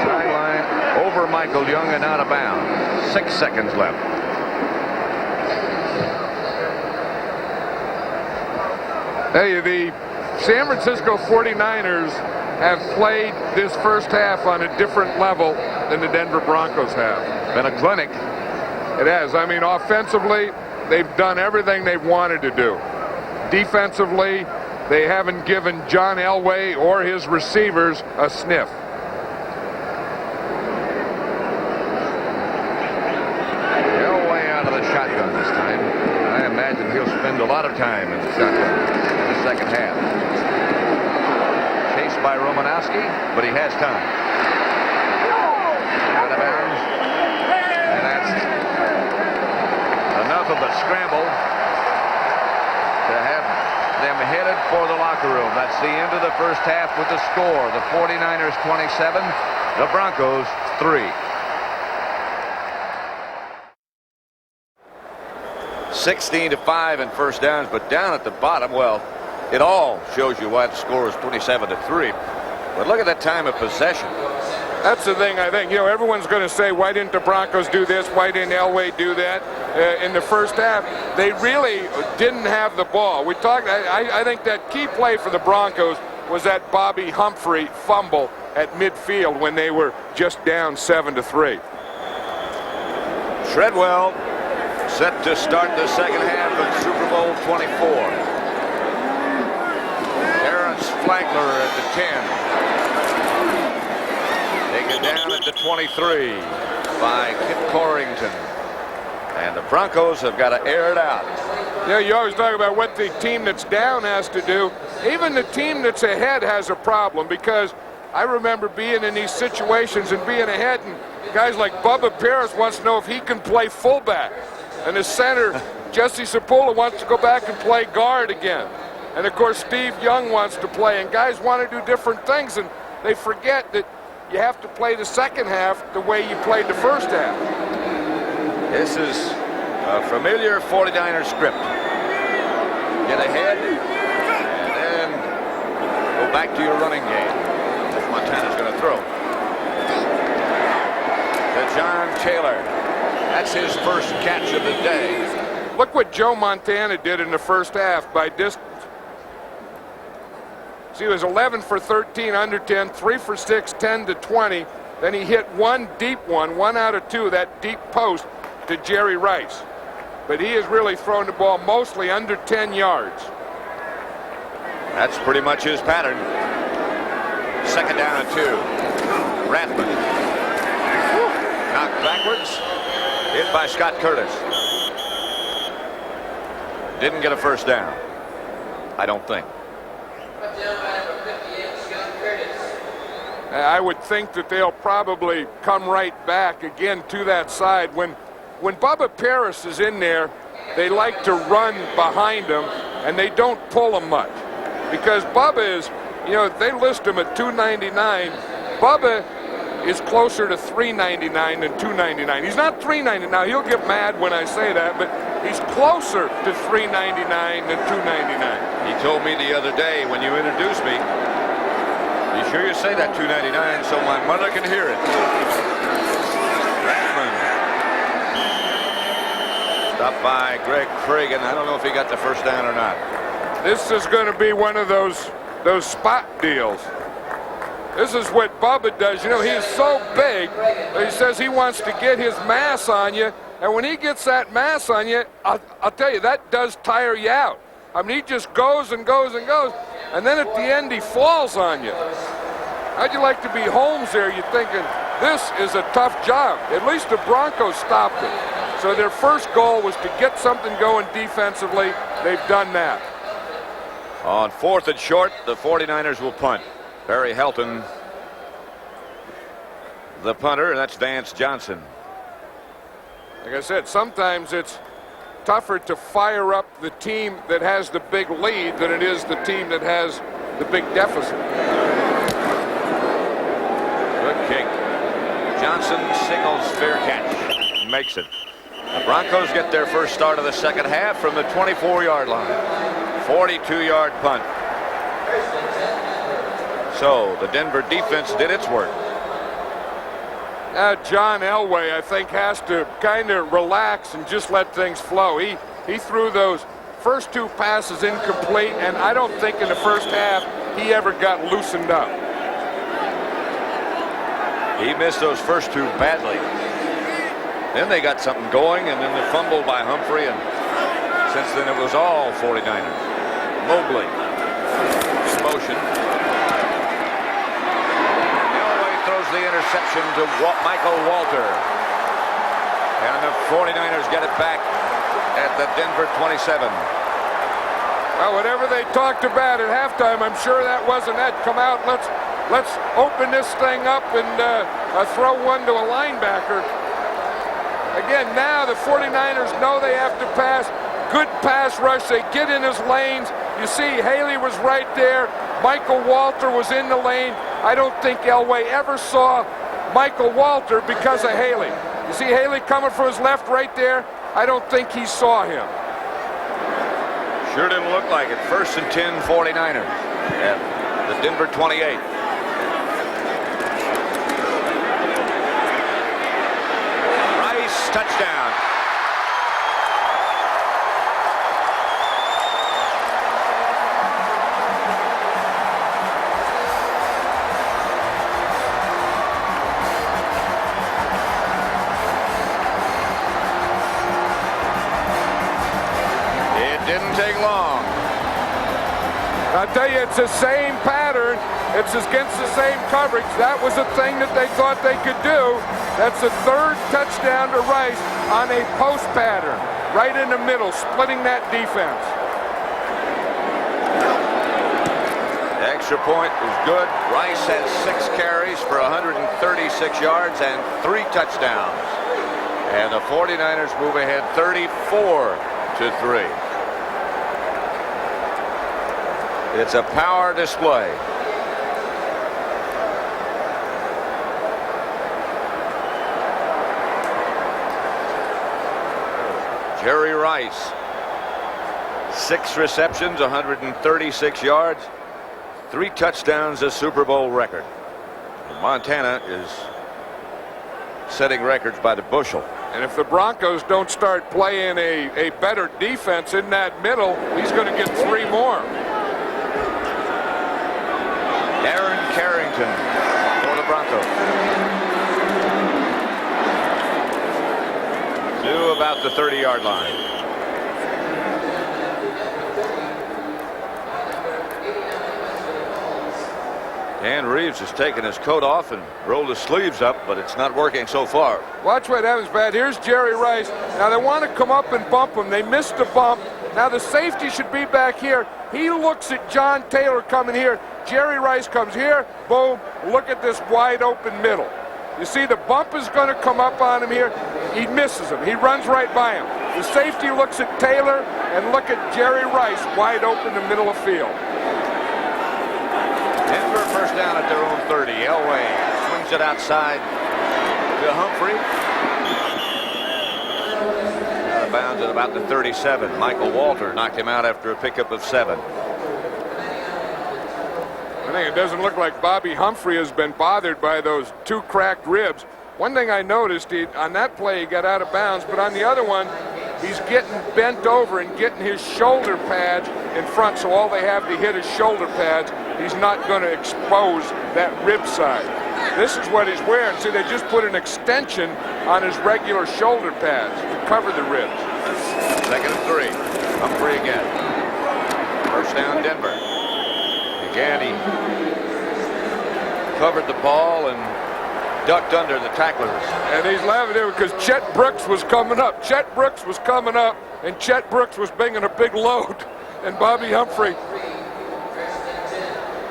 Sideline over Michael Young and out of bounds. 6 seconds left. Hey, the San Francisco 49ers have played this first half on a different level than the Denver Broncos have. Been a clinic. It has. I mean, offensively, they've done everything they've wanted to do. Defensively, they haven't given John Elway or his receivers a sniff. Elway out of the shotgun this time. I imagine he'll spend a lot of time in the shotgun. Second half. Chased by Romanowski, but he has time. Out of bounds. And that's enough of a scramble to have them headed for the locker room. That's the end of the first half with the score. The 49ers 27, the Broncos 3. 16-5 in first downs, but down at the bottom, well, it all shows you why the score is 27-3. But look at that time of possession. That's the thing, I think. You know, everyone's going to say, why didn't the Broncos do this? Why didn't Elway do that? In the first half, they really didn't have the ball. We talked. I think that key play for the Broncos was that Bobby Humphrey fumble at midfield when they were just down 7-3. Treadwell set to start the second half of Super Bowl 24. Flagler at the 10. Taken down at the 23 by Kip Corrington. And the Broncos have got to air it out. Yeah, you always talk about what the team that's down has to do. Even the team that's ahead has a problem, because I remember being in these situations and being ahead, and guys like Bubba Paris wants to know if he can play fullback. And the center, Jesse Sapula, wants to go back and play guard again. And, of course, Steve Young wants to play. And guys want to do different things, and they forget that you have to play the second half the way you played the first half. This is a familiar 49er script. Get ahead, and then go back to your running game. Montana's going to throw. To John Taylor. That's his first catch of the day. Look what Joe Montana did in the first half by distance. So he was 11 for 13 under 10, 3 for 6, 10 to 20. Then he hit one deep one out of two, that deep post to Jerry Rice. But he has really thrown the ball mostly under 10 yards. That's pretty much his pattern. Second down and 2. Rathman. Knocked backwards. Hit by Scott Curtis. Didn't get a first down. I don't think. I would think that they'll probably come right back again to that side. When Bubba Paris is in there, they like to run behind him, and they don't pull him much. Because Bubba is, you know, they list him at 299. Bubba is closer to 399 than 299. He's not 399. Now, he'll get mad when I say that, but he's closer to 399 than 299. He told me the other day when you introduced me, "You sure you say that 299 so my mother can hear it?" Rathman. Stopped by Greg Cragen. I don't know if he got the first down or not. This is going to be one of those spot deals. This is what Bubba does. You know, he is so big that he says he wants to get his mass on you. And when he gets that mass on you, I'll tell you, that does tire you out. I mean, he just goes and goes and goes. And then at the end, he falls on you. How'd you like to be Holmes there? You're thinking, this is a tough job. At least the Broncos stopped it. So their first goal was to get something going defensively. They've done that. On 4th and short, the 49ers will punt. Barry Helton, the punter, and that's Vance Johnson. Like I said, sometimes it's tougher to fire up the team that has the big lead than it is the team that has the big deficit. Good kick. Johnson singles, fair catch. Makes it. The Broncos get their first start of the second half from the 24-yard line. 42-yard punt. So the Denver defense did its work. Now John Elway, I think, has to kind of relax and just let things flow. He threw those first two passes incomplete, and I don't think in the first half he ever got loosened up. He missed those first two badly. Then they got something going, and then the fumble by Humphrey, and since then it was all 49ers. Mobley in motion. Elway throws the interception to Michael Walter. And the 49ers get it back at the Denver 27. Well, whatever they talked about at halftime, I'm sure that wasn't it. Come out, let's open this thing up and throw one to a linebacker. Again, now the 49ers know they have to pass. Good pass rush. They get in his lanes. You see, Haley was right there. Michael Walter was in the lane. I don't think Elway ever saw Michael Walter because of Haley. You see Haley coming from his left right there? I don't think he saw him. Sure didn't look like it. 1st and 10, 49ers at the Denver 28. Rice, touchdown. I'll tell you, it's the same pattern. It's against the same coverage. That was the thing that they thought they could do. That's the third touchdown to Rice on a post pattern. Right in the middle, splitting that defense. The extra point was good. Rice had 6 carries for 136 yards and 3 touchdowns. And the 49ers move ahead 34-3. It's a power display. Jerry Rice, 6 receptions, 136 yards, 3 touchdowns, a Super Bowl record. Montana is setting records by the bushel. And if the Broncos don't start playing a better defense in that middle, he's going to get 3 more. Aaron Carrington for the Broncos. To about the 30-yard line. Dan Reeves has taken his coat off and rolled his sleeves up, but it's not working so far. Watch what happens, Brad. Here's Jerry Rice. Now they want to come up and bump him. They missed the bump. Now the safety should be back here. He looks at John Taylor coming here. Jerry Rice comes here. Boom. Look at this wide open middle. You see the bump is going to come up on him here. He misses him. He runs right by him. The safety looks at Taylor, and look at Jerry Rice wide open in the middle of field. Denver first down at their own 30. Elway swings it outside to Humphrey. Out of bounds at about the 37. Michael Walter knocked him out after a pickup of 7. I think it doesn't look like Bobby Humphrey has been bothered by those 2 cracked ribs. One thing I noticed, on that play he got out of bounds, but on the other one, he's getting bent over and getting his shoulder pads in front, so all they have to hit is shoulder pads. He's not going to expose that rib side. This is what he's wearing. See, they just put an extension on his regular shoulder pads to cover the ribs. 2nd and 3. Humphrey again. First down, Denver. Again, he covered the ball and ducked under the tacklers. And he's laughing here because Chet Brooks was coming up. Chet Brooks was coming up, and Chet Brooks was bringing a big load. And Bobby Humphrey,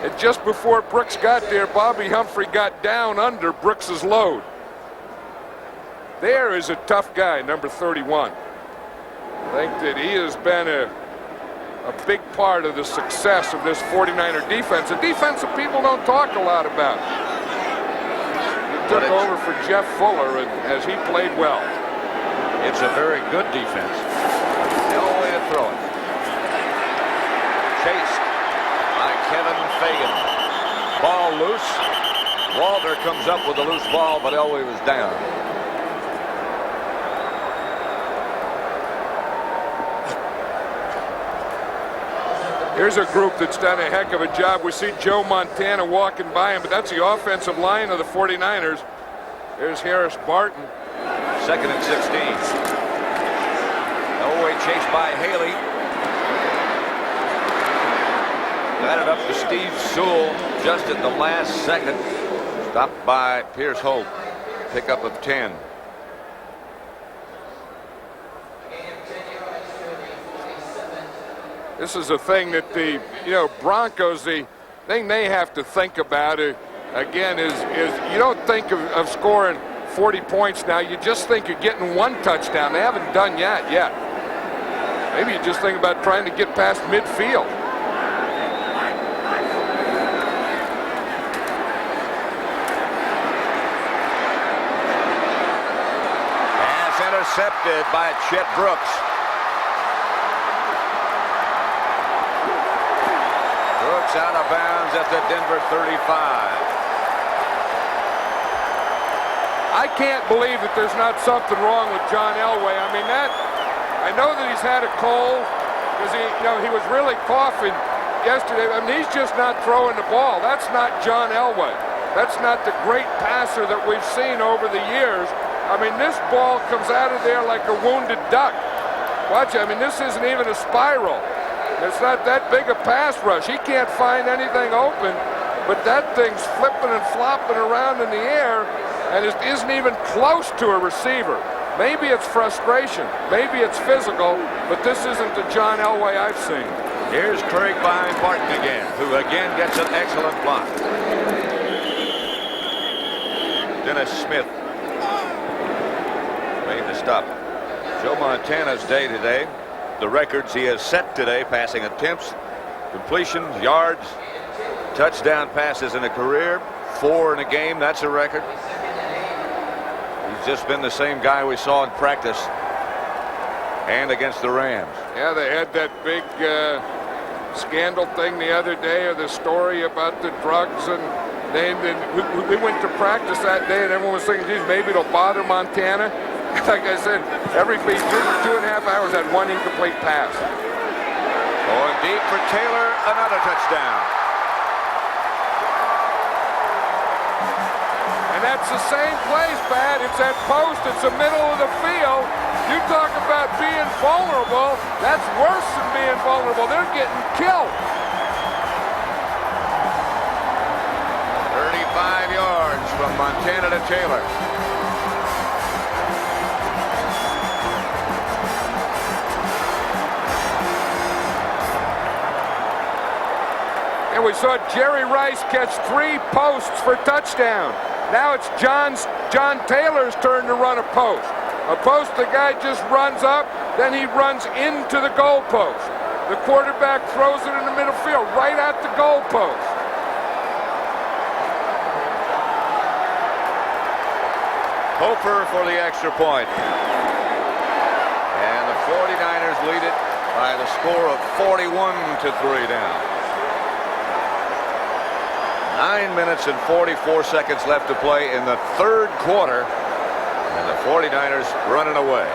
and just before Brooks got there, Bobby Humphrey got down under Brooks's load. There is a tough guy, number 31. I think that he has been a big part of the success of this 49er defense. A defense that people don't talk a lot about. He took over for Jeff Fuller, and as he played well. It's a very good defense. Elway to throw it. Chased by Kevin Fagan. Ball loose. Walter comes up with a loose ball, but Elway was down. Here's a group that's done a heck of a job. We see Joe Montana walking by him, but that's the offensive line of the 49ers. There's Harris Barton. 2nd and 16. Elway chased by Haley. Got it up to Steve Sewell just at the last second. Stopped by Pierce Hope. Pickup of 10. This is a thing that the Broncos, the thing they have to think about again is you don't think of scoring 40 points now. You just think of getting 1 touchdown. They haven't done that yet. Maybe you just think about trying to get past midfield. Pass intercepted by Chet Brooks. Brooks out of bounds at the Denver 35. I can't believe that there's not something wrong with John Elway. I mean, I know that he's had a cold because he was really coughing yesterday. I mean, he's just not throwing the ball. That's not John Elway. That's not the great passer that we've seen over the years. I mean, this ball comes out of there like a wounded duck. Watch, I mean, this isn't even a spiral. It's not that big a pass rush. He can't find anything open, but that thing's flipping and flopping around in the air, and it isn't even close to a receiver. Maybe it's frustration. Maybe it's physical, but this isn't the John Elway I've seen. Here's Craig Barton again, who again gets an excellent block. Dennis Smith made the stop. Joe Montana's day today. The records he has set today: passing attempts, completions, yards, touchdown passes in a career, 4 in a game. That's a record. He's just been the same guy we saw in practice and against the Rams. Yeah, they had that big scandal thing the other day, or the story about the drugs, and we went to practice that day, and everyone was thinking, geez, maybe it'll bother Montana. Like I said, every 2.5 hours had 1 incomplete pass. Going deep for Taylor, another touchdown. that's the same place, Pat. It's that post. It's the middle of the field. You talk about being vulnerable. That's worse than being vulnerable. They're getting killed. 35 yards from Montana to Taylor. And we saw Jerry Rice catch 3 posts for touchdown. Now it's John Taylor's turn to run a post. A post, the guy just runs up, then he runs into the goal post. The quarterback throws it in the middle field, right at the goal post. Hofer for the extra point. And the 49ers lead it by the score of 41-3 now. 9 minutes and 44 seconds left to play in the third quarter. And the 49ers running away.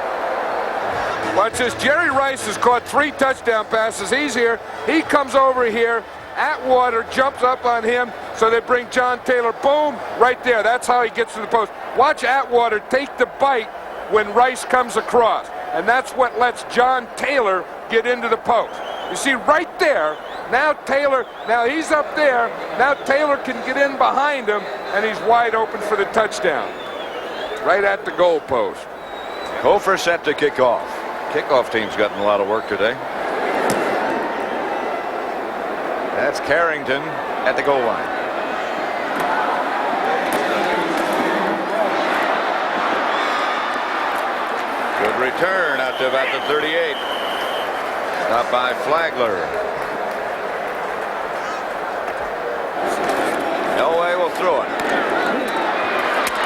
Watch this. Jerry Rice has caught 3 touchdown passes. He's here. He comes over here. Atwater jumps up on him. So they bring John Taylor. Boom. Right there. That's how he gets to the post. Watch Atwater take the bite when Rice comes across. And that's what lets John Taylor get into the post. You see right there. Now Taylor, now he's up there. Now Taylor can get in behind him, and he's wide open for the touchdown. Right at the goal post. Hofer set to kick off. Kickoff team's gotten a lot of work today. That's Carrington at the goal line. Good return out to about the 38. Stopped by Flagler. Elway will throw it.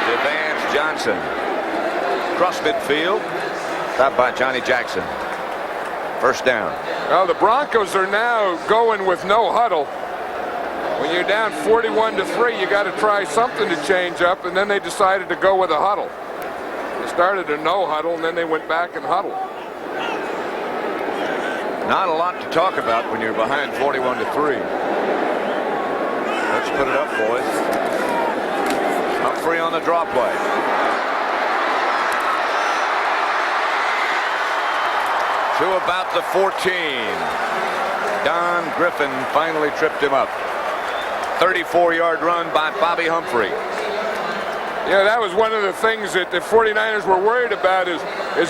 To Vance Johnson. Cross midfield. Stopped by Johnny Jackson. First down. Well, the Broncos are now going with no huddle. When you're down 41-3, you got to try something to change up, and then they decided to go with a huddle. They started a no huddle, and then they went back and huddled. Not a lot to talk about when you're behind 41-3. Let's put it up, boys. Humphrey on the draw play. To about the 14. Don Griffin finally tripped him up. 34-yard run by Bobby Humphrey. Yeah, that was one of the things that the 49ers were worried about is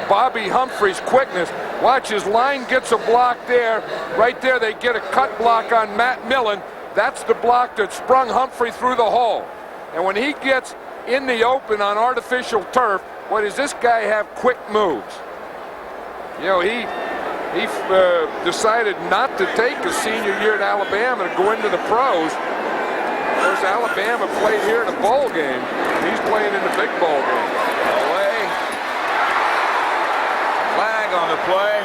Bobby Humphrey's quickness. Watch, his line gets a block there. Right there, they get a cut block on Matt Millen. That's the block that sprung Humphrey through the hole. And when he gets in the open on artificial turf, what does this guy have? Quick moves. You know, he decided not to take his senior year at Alabama to go into the pros. Of course, Alabama played here in a bowl game. He's playing in the big bowl game. Away. Flag on the play.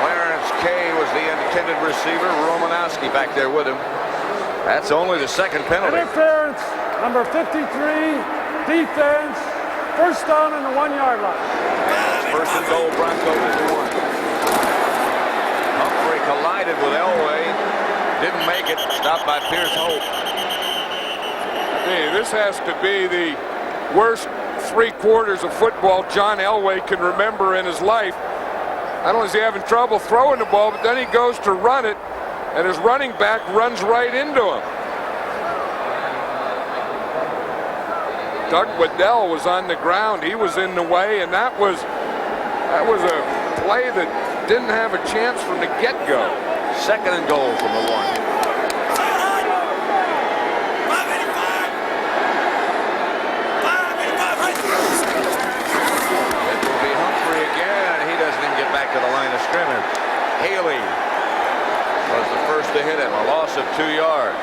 Clarence Kay was the intended receiver. Romanowski back there with him. That's only the second penalty. Interference, number 53, defense, first down on the 1-yard line. First and goal, Broncos at the 1. Humphrey collided with Elway. Didn't make it. Stopped by Pierce Hope. Hey, this has to be the worst 3 quarters of football John Elway can remember in his life. Not only is he having trouble throwing the ball, but then he goes to run it, and his running back runs right into him. Doug Waddell was on the ground. He was in the way, and that was a play that didn't have a chance from the get-go. Second and goal from the 1. It will be Humphrey again. He doesn't even get back to the line of scrimmage. Haley was the first to hit him. A loss of 2 yards.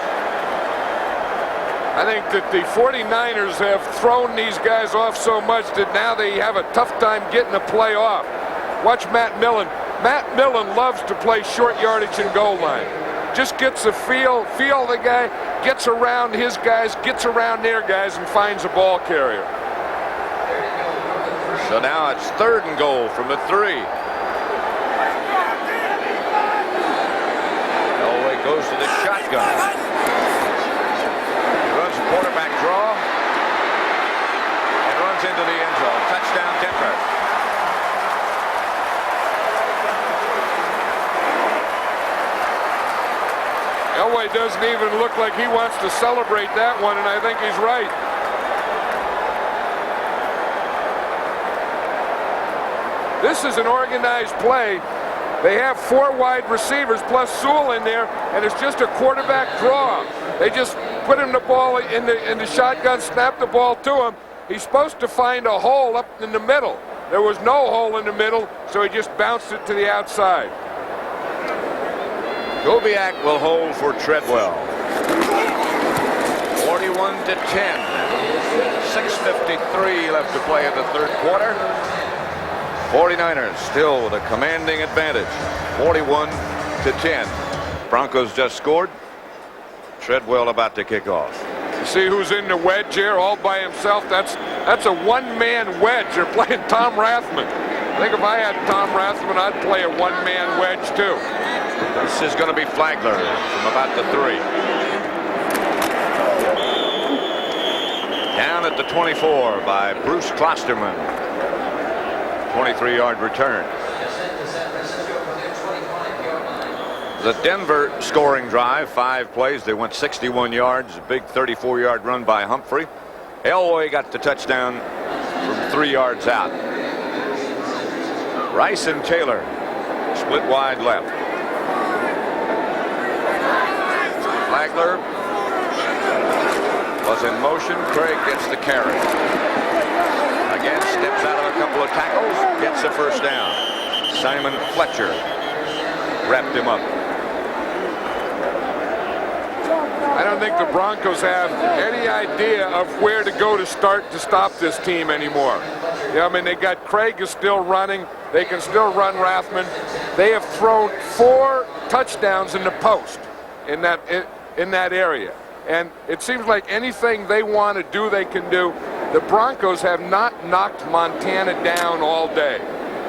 I think that the 49ers have thrown these guys off so much that now they have a tough time getting a play off. Watch Matt Millen. Matt Millen loves to play short yardage and goal line. Just gets the feel of the guy, gets around his guys, gets around their guys, and finds a ball carrier. So now it's third and goal from the 3. Elway goes to the shotgun. He runs a quarterback draw. Elway doesn't even look like he wants to celebrate that one, and I think he's right. This is an organized play. They have 4 wide receivers plus Sewell in there, and it's just a quarterback draw. They just put him the ball in the shotgun, snap the ball to him. He's supposed to find a hole up in the middle. There was no hole in the middle, so he just bounced it to the outside. Gobiak will hold for Treadwell. 41-10. 6:53 left to play in the third quarter. 49ers still with a commanding advantage. 41-10. Broncos just scored. Treadwell about to kick off. You see who's in the wedge here all by himself? That's a one-man wedge. They're playing Tom Rathman. I think if I had Tom Rathman, I'd play a one-man wedge too. This is going to be Flagler from about the 3. Down at the 24 by Bruce Klosterman. 23-yard return. The Denver scoring drive, 5 plays. They went 61 yards. A big 34-yard run by Humphrey. Elway got the touchdown from 3 yards out. Rice and Taylor split wide left. Flagler was in motion. Craig gets the carry. Again, steps out of a couple of tackles, gets the first down. Simon Fletcher wrapped him up. I don't think the Broncos have any idea of where to go to start to stop this team anymore. Yeah, I mean, they got Craig is still running. They can still run Rathman. They have thrown 4 touchdowns in the post in that area. And it seems like anything they want to do, they can do. The Broncos have not knocked Montana down all day.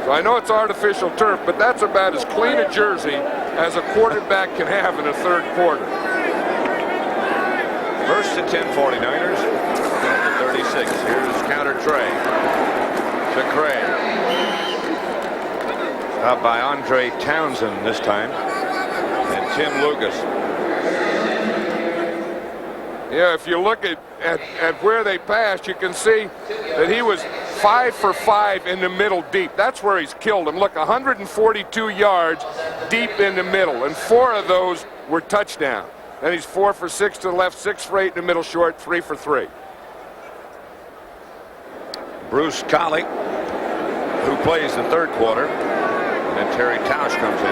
So I know it's artificial turf, but that's about as clean a jersey as a quarterback can have in a third quarter. First and 10 49ers at the 36. Here's counter Trey to Craig. Stopped by Andre Townsend this time. And Tim Lucas. Yeah, if you look at where they passed, you can see that he was 5 for 5 in the middle deep. That's where he's killed him. Look, 142 yards deep in the middle, and 4 of those were touchdowns. Then he's 4 for 6 to the left, 6 for 8 in the middle short, 3 for 3. Bruce Colley, who plays the third quarter, and then Terry Tausch comes in.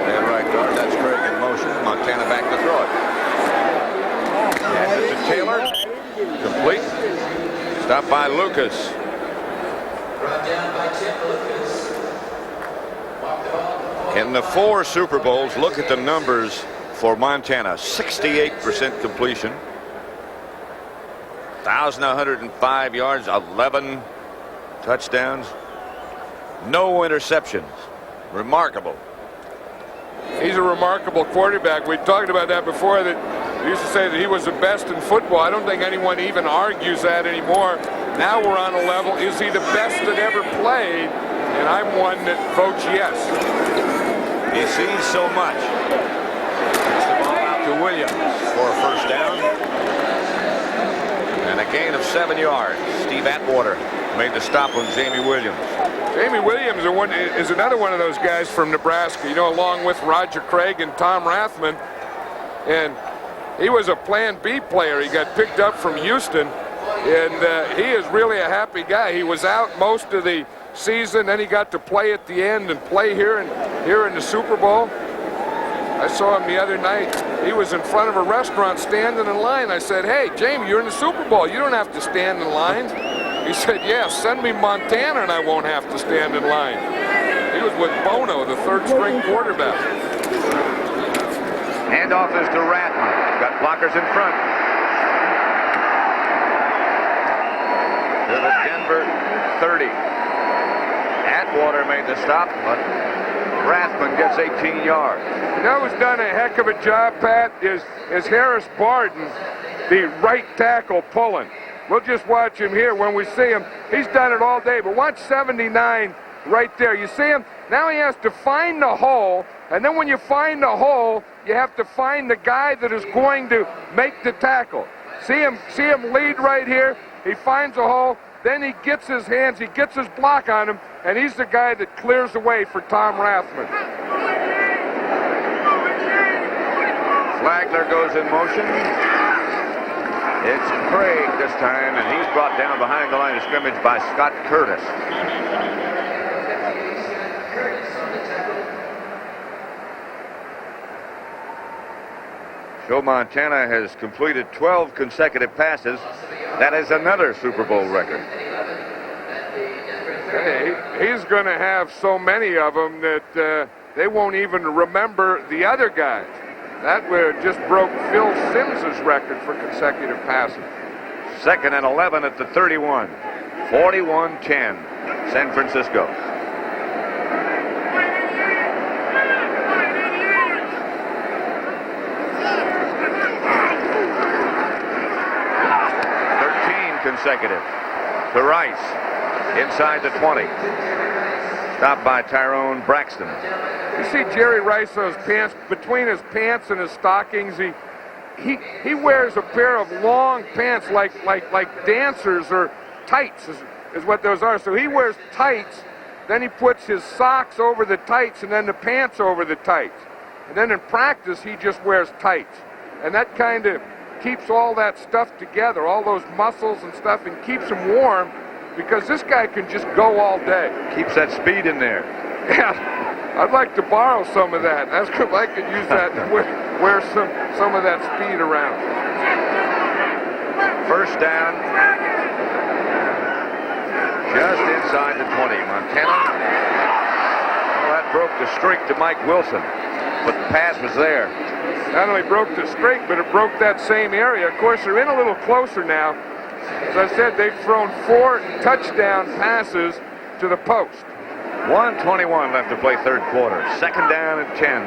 And right guard, that's Craig in motion. Montana back to throw it. And to Taylor, complete. Stopped by Lucas. In the 4 Super Bowls, look at the numbers for Montana. 68% completion. 1,105 yards, 11 touchdowns. No interceptions. Remarkable. He's a remarkable quarterback. We talked about that before, that we used to say that he was the best in football. I don't think anyone even argues that anymore. Now we're on a level, is he the best that ever played? And I'm one that votes yes. He sees so much. Gets the ball out to Williams for a first down. And a gain of 7 yards. Steve Atwater made the stop on Jamie Williams. Jamie Williams is another one of those guys from Nebraska, you know, along with Roger Craig and Tom Rathman. And he was a Plan B player. He got picked up from Houston, and he is really a happy guy. He was out most of the season, then he got to play at the end and play here in the Super Bowl. I saw him the other night. He was in front of a restaurant standing in line. I said, "Hey, Jamie, you're in the Super Bowl. You don't have to stand in line." He said, "Yeah, send me Montana and I won't have to stand in line." He was with Bono, the third-string quarterback. Handoff is to Rathman. Got blockers in front. To the Denver 30. Atwater made the stop, but Rathman gets 18 yards. You know who's done a heck of a job, Pat, is Harris Barden, the right tackle pulling. We'll just watch him here when we see him. He's done it all day, but watch 79 right there. You see him? Now he has to find the hole, And then when you find the hole, you have to find the guy that is going to make the tackle. See him lead right here. He finds a hole. Then he gets his hands, he gets his block on him, and he's the guy that clears the way for Tom Rathman. Flagler goes in motion. It's Craig this time, and he's brought down behind the line of scrimmage by Scott Curtis. Joe Montana has completed 12 consecutive passes. That is another Super Bowl record. Hey, he's going to have so many of them that they won't even remember the other guys. That just broke Phil Simms' record for consecutive passes. 2nd and 11 at the 31. 41-10, San Francisco. Consecutive to Rice inside the 20. Stopped by Tyrone Braxton. You see Jerry Rice, those pants, between his pants and his stockings, he wears a pair of long pants like dancers, or tights is what those are. So he wears tights, then he puts his socks over the tights and then the pants over the tights. And then in practice he just wears tights. And that kind of keeps all that stuff together, all those muscles and stuff, and keeps him warm, because this guy can just go all day. Keeps that speed in there. Yeah, I'd like to borrow some of that. That's if I could use that and wear some of that speed around. First down, just inside the 20. Montana, well, that broke the streak to Mike Wilson, but the pass was there. Not only broke the streak, but it broke that same area. Of course, they're in a little closer now. As I said, they've thrown 4 touchdown passes to the post. 1:21 left to play third quarter. 2nd down and 10.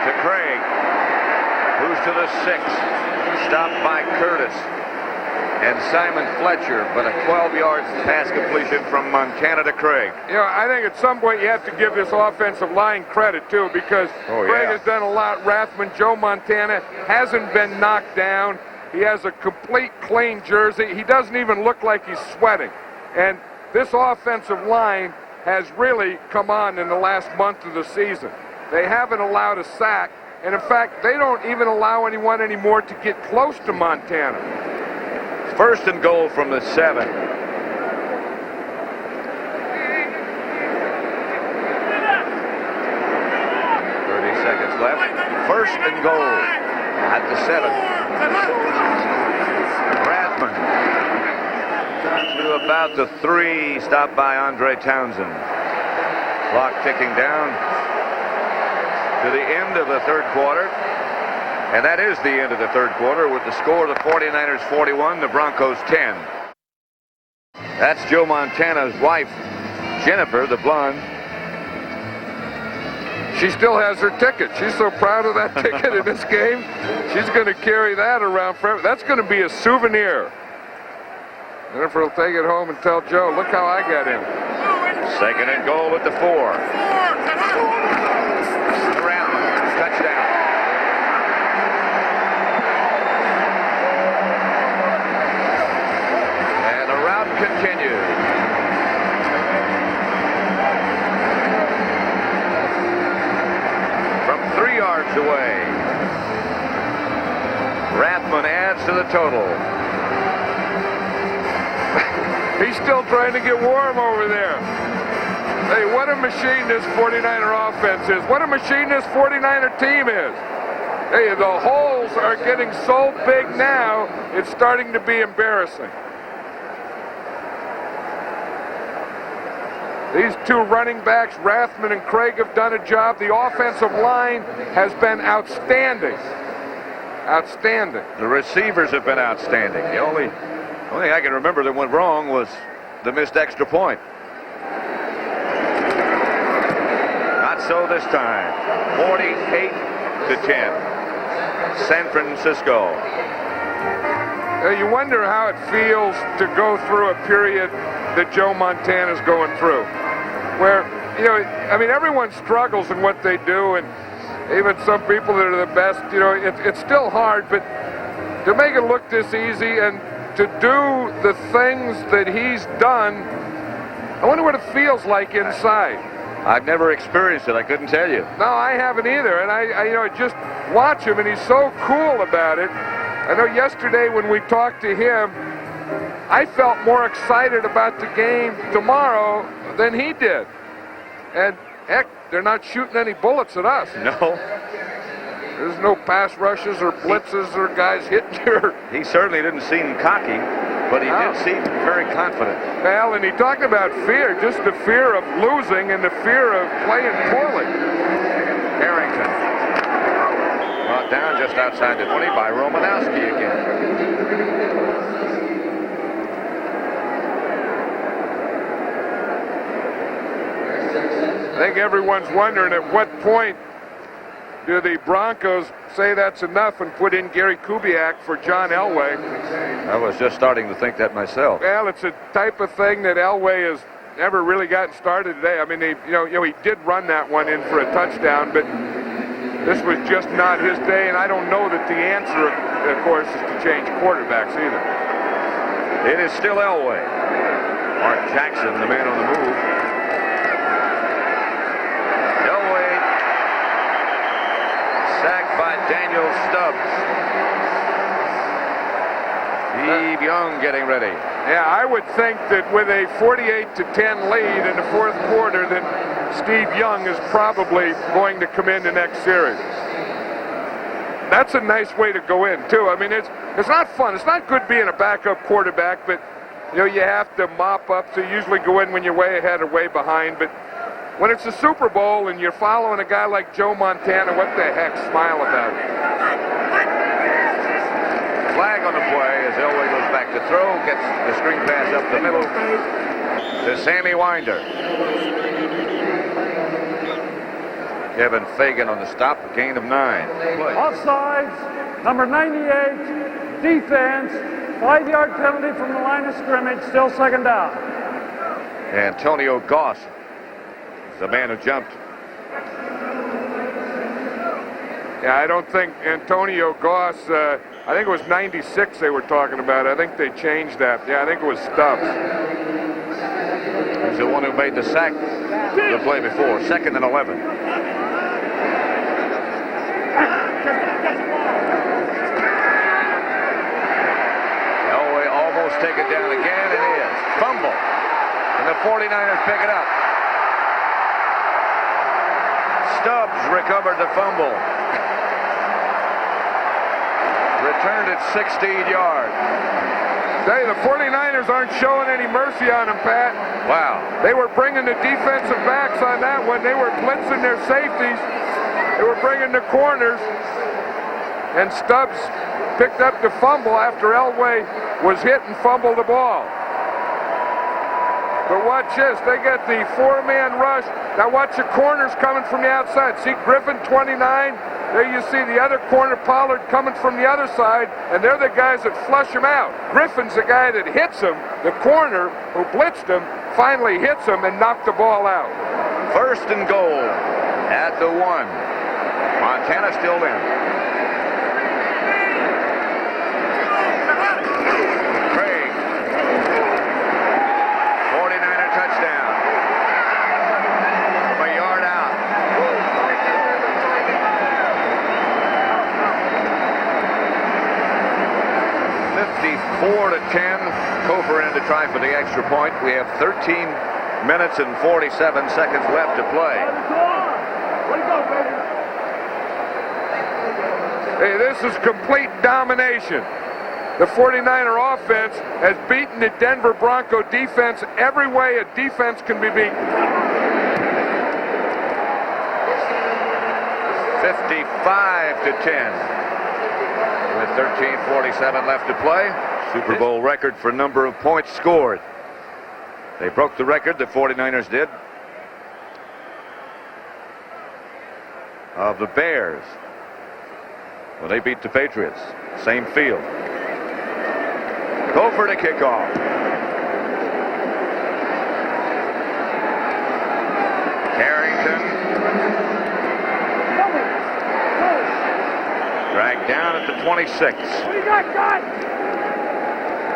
To Craig, who's to the 6. Stopped by Curtis and Simon Fletcher, but a 12-yard pass completion from Montana to Craig. You know, I think at some point you have to give this offensive line credit, too, because Craig has done a lot. Rathman, Joe Montana hasn't been knocked down. He has a complete clean jersey. He doesn't even look like he's sweating. And this offensive line has really come on in the last month of the season. They haven't allowed a sack, and in fact, they don't even allow anyone anymore to get close to Montana. 1st and goal from the 7. 30 seconds left. 1st and goal at the 7. Rathman to about the 3. Stopped by Andre Townsend. Clock ticking down to the end of the third quarter. And that is the end of the third quarter with the score of the 49ers 41, the Broncos 10. That's Joe Montana's wife, Jennifer, the blonde. She still has her ticket. She's so proud of that ticket in this game. She's going to carry that around forever. That's going to be a souvenir. Jennifer will take it home and tell Joe, look how I got in. 2nd and goal at the 4. Around, touchdown. Continues. From 3 yards away. Rathman adds to the total. He's still trying to get warm over there. Hey, what a machine this 49er offense is. What a machine this 49er team is. Hey, the holes are getting so big now, it's starting to be embarrassing. These 2 running backs, Rathman and Craig, have done a job. The offensive line has been outstanding. Outstanding. The receivers have been outstanding. The only thing I can remember that went wrong was the missed extra point. Not so this time. 48-10. San Francisco. You wonder how it feels to go through a period that Joe Montana's going through, where, you know, I mean, everyone struggles in what they do, and even some people that are the best, you know, it's still hard, but to make it look this easy and to do the things that he's done, I wonder what it feels like inside. I've never experienced it. I couldn't tell you. No, I haven't either, and I you know, just watch him, and he's so cool about it. I know yesterday when we talked to him, I felt more excited about the game tomorrow than he did. And heck, they're not shooting any bullets at us. No. There's no pass rushes or blitzes or guys hitting her. He certainly didn't seem cocky, but he did seem very confident. Well, and he talked about fear, just the fear of losing and the fear of playing poorly. Harrington brought down just outside the 20 by Romanowski again. I think everyone's wondering at what point do the Broncos say that's enough and put in Gary Kubiak for John Elway. I was just starting to think that myself. Well, it's a type of thing that Elway has never really gotten started today. I mean, he did run that one in for a touchdown, but this was just not his day, and I don't know that the answer, of course, is to change quarterbacks either. It is still Elway. Mark Jackson, the man on the move. Elway sacked by Daniel Stubbs. Steve Young getting ready. Yeah, I would think that with a 48-10 lead in the fourth quarter that Steve Young is probably going to come in the next series. That's a nice way to go in, too. I mean, it's not fun. It's not good being a backup quarterback, but, you know, you have to mop up. So you usually go in when you're way ahead or way behind. But when it's a Super Bowl and you're following a guy like Joe Montana, what the heck, smile about it. Flag on the play as Elway goes back to throw, gets the screen pass up the middle to Sammy Winder. Kevin Fagan on the stop, a gain of 9. Offsides, number 98, defense, 5-yard penalty from the line of scrimmage, still second down. Antonio Goss, the man who jumped. Yeah, I don't think Antonio Goss, I think it was 96 they were talking about. I think they changed that. Yeah, I think it was Stubbs. He's the one who made the sack the play before, 2nd and 11. Elway almost taken down again, and is. Fumble. And the 49ers pick it up. Stubbs recovered the fumble. Returned at 16 yards. Hey, the 49ers aren't showing any mercy on him, Pat. Wow. They were bringing the defensive backs on that one. They were blitzing their safeties. They were bringing the corners. And Stubbs picked up the fumble after Elway was hit and fumbled the ball. But watch this. They got the 4-man rush. Now watch the corners coming from the outside. See Griffin, 29. There you see the other corner, Pollard, coming from the other side, and they're the guys that flush him out. Griffin's the guy that hits him. The corner who blitzed him finally hits him and knocked the ball out. 1st and goal at the 1. Montana still in. Craig. 49er touchdown. From a yard out. 54-10. Cofer in to try for the extra point. We have 13 minutes and 47 seconds left to play. Hey, this is complete domination. The 49er offense has beaten the Denver Bronco defense every way a defense can be beaten. 55-10. With 13:47 left to play. Super Bowl record for number of points scored. They broke the record, the 49ers did, of the Bears when they beat the Patriots. Same field. Gopher to kick off. Carrington. Dragged down at the 26.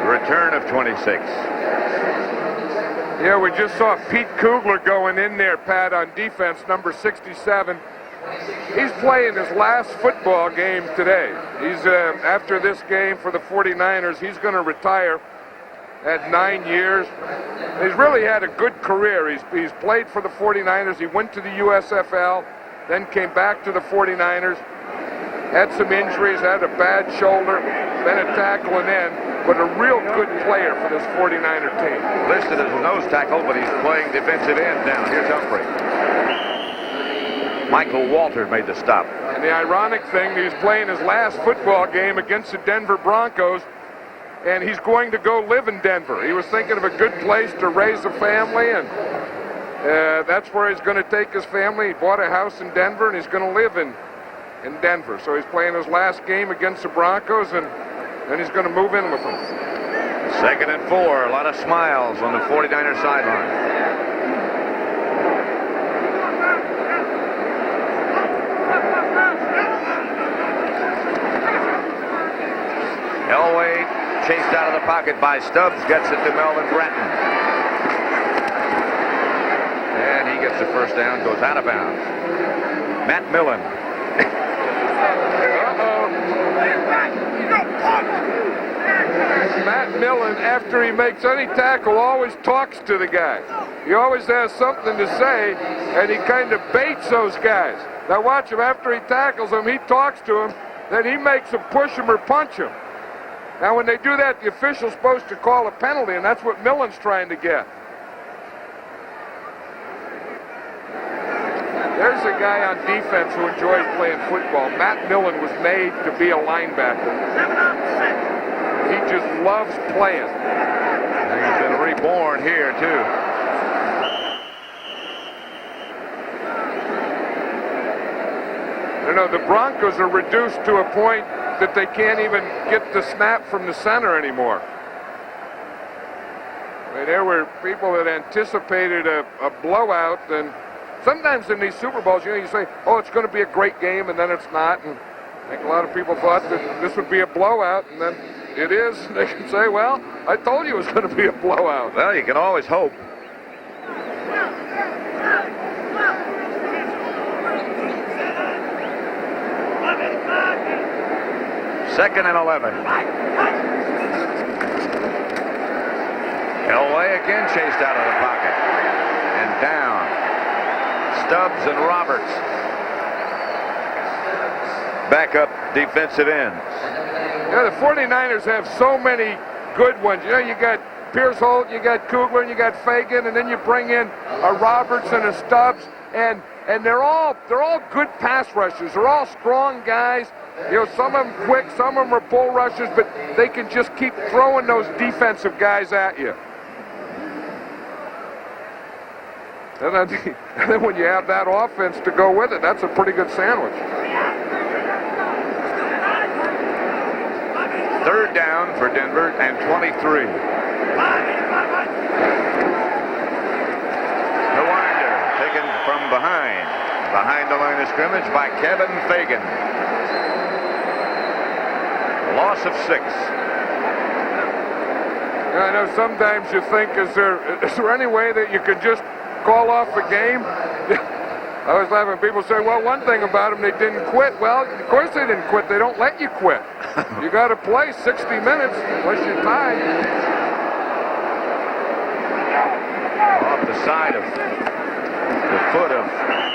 Return of 26. Yeah, we just saw Pete Kugler going in there, Pat, on defense, number 67. He's playing his last football game today. He's after this game for the 49ers, he's going to retire at 9 years. He's really had a good career. He's played for the 49ers. He went to the USFL, then came back to the 49ers. Had some injuries, had a bad shoulder, been a tackle and end, but a real good player for this 49er team. Listed as a nose tackle, but he's playing defensive end now. Here's Humphrey. Michael Walter made the stop. And the ironic thing, he's playing his last football game against the Denver Broncos, and he's going to go live in Denver. He was thinking of a good place to raise a family, and that's where he's going to take his family. He bought a house in Denver, and he's going to live in Denver. So he's playing his last game against the Broncos, and then he's going to move in with them. 2nd and 4. A lot of smiles on the 49er sideline. Elway chased out of the pocket by Stubbs, gets it to Melvin Bratton. And he gets the first down, goes out of bounds. Matt Millen. Matt Millen, after he makes any tackle, always talks to the guy. He always has something to say, and he kind of baits those guys. Now watch him, after he tackles him, he talks to him, then he makes him push him or punch him. Now when they do that, the official's supposed to call a penalty, and that's what Millen's trying to get. There's a guy on defense who enjoys playing football. Matt Millen was made to be a linebacker. He just loves playing. And he's been reborn here, too. You know, the Broncos are reduced to a point that they can't even get the snap from the center anymore. I mean, there were people that anticipated a blowout, and sometimes in these Super Bowls, you say, oh, it's going to be a great game, and then it's not. And I think a lot of people thought that this would be a blowout, and then it is. They can say, well, I told you it was going to be a blowout. Well, you can always hope. Second and 11. Elway again chased out of the pocket. And down. Stubbs and Roberts. Backup defensive ends. Yeah, the 49ers have so many good ones. You know, you got Pierce Holt, you got Kugler, and you got Fagan, and then you bring in a Roberts and a Stubbs, and they're all good pass rushers. They're all strong guys. You know, some of them quick, some of them are bull rushers, but they can just keep throwing those defensive guys at you. And then when you have that offense to go with it, that's a pretty good sandwich. 3rd down for Denver and 23. The winder taken from behind the line of scrimmage by Kevin Fagan. Loss of 6. I know sometimes you think, is there any way that you could just call off the game? I was laughing. People say, well, one thing about them, they didn't quit. Well, of course they didn't quit. They don't let you quit. You got to play 60 minutes unless you're tied. Off the side of the foot of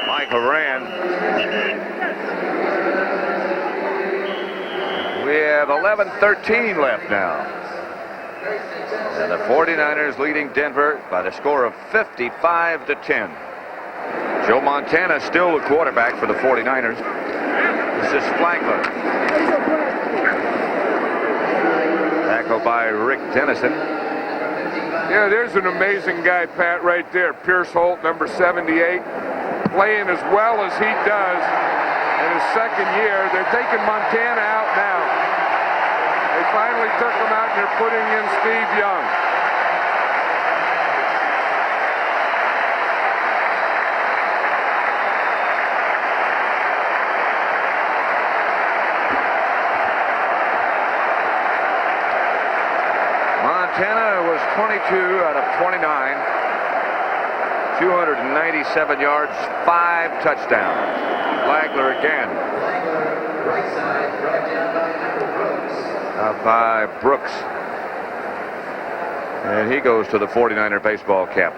Michael Rand. We have 11:13 left now. And the 49ers leading Denver by the score of 55-10. Joe Montana still the quarterback for the 49ers. This is Flagler. Tackled by Rick Dennison. Yeah, there's an amazing guy, Pat, right there. Pierce Holt, number 78. Playing as well as he does in his second year. They're taking Montana out now. They finally took him out, and they're putting in Steve Young. Montana was 22 out of 29, 297 yards, 5 touchdowns. Flagler again. Out by Brooks. And he goes to the 49er baseball cap.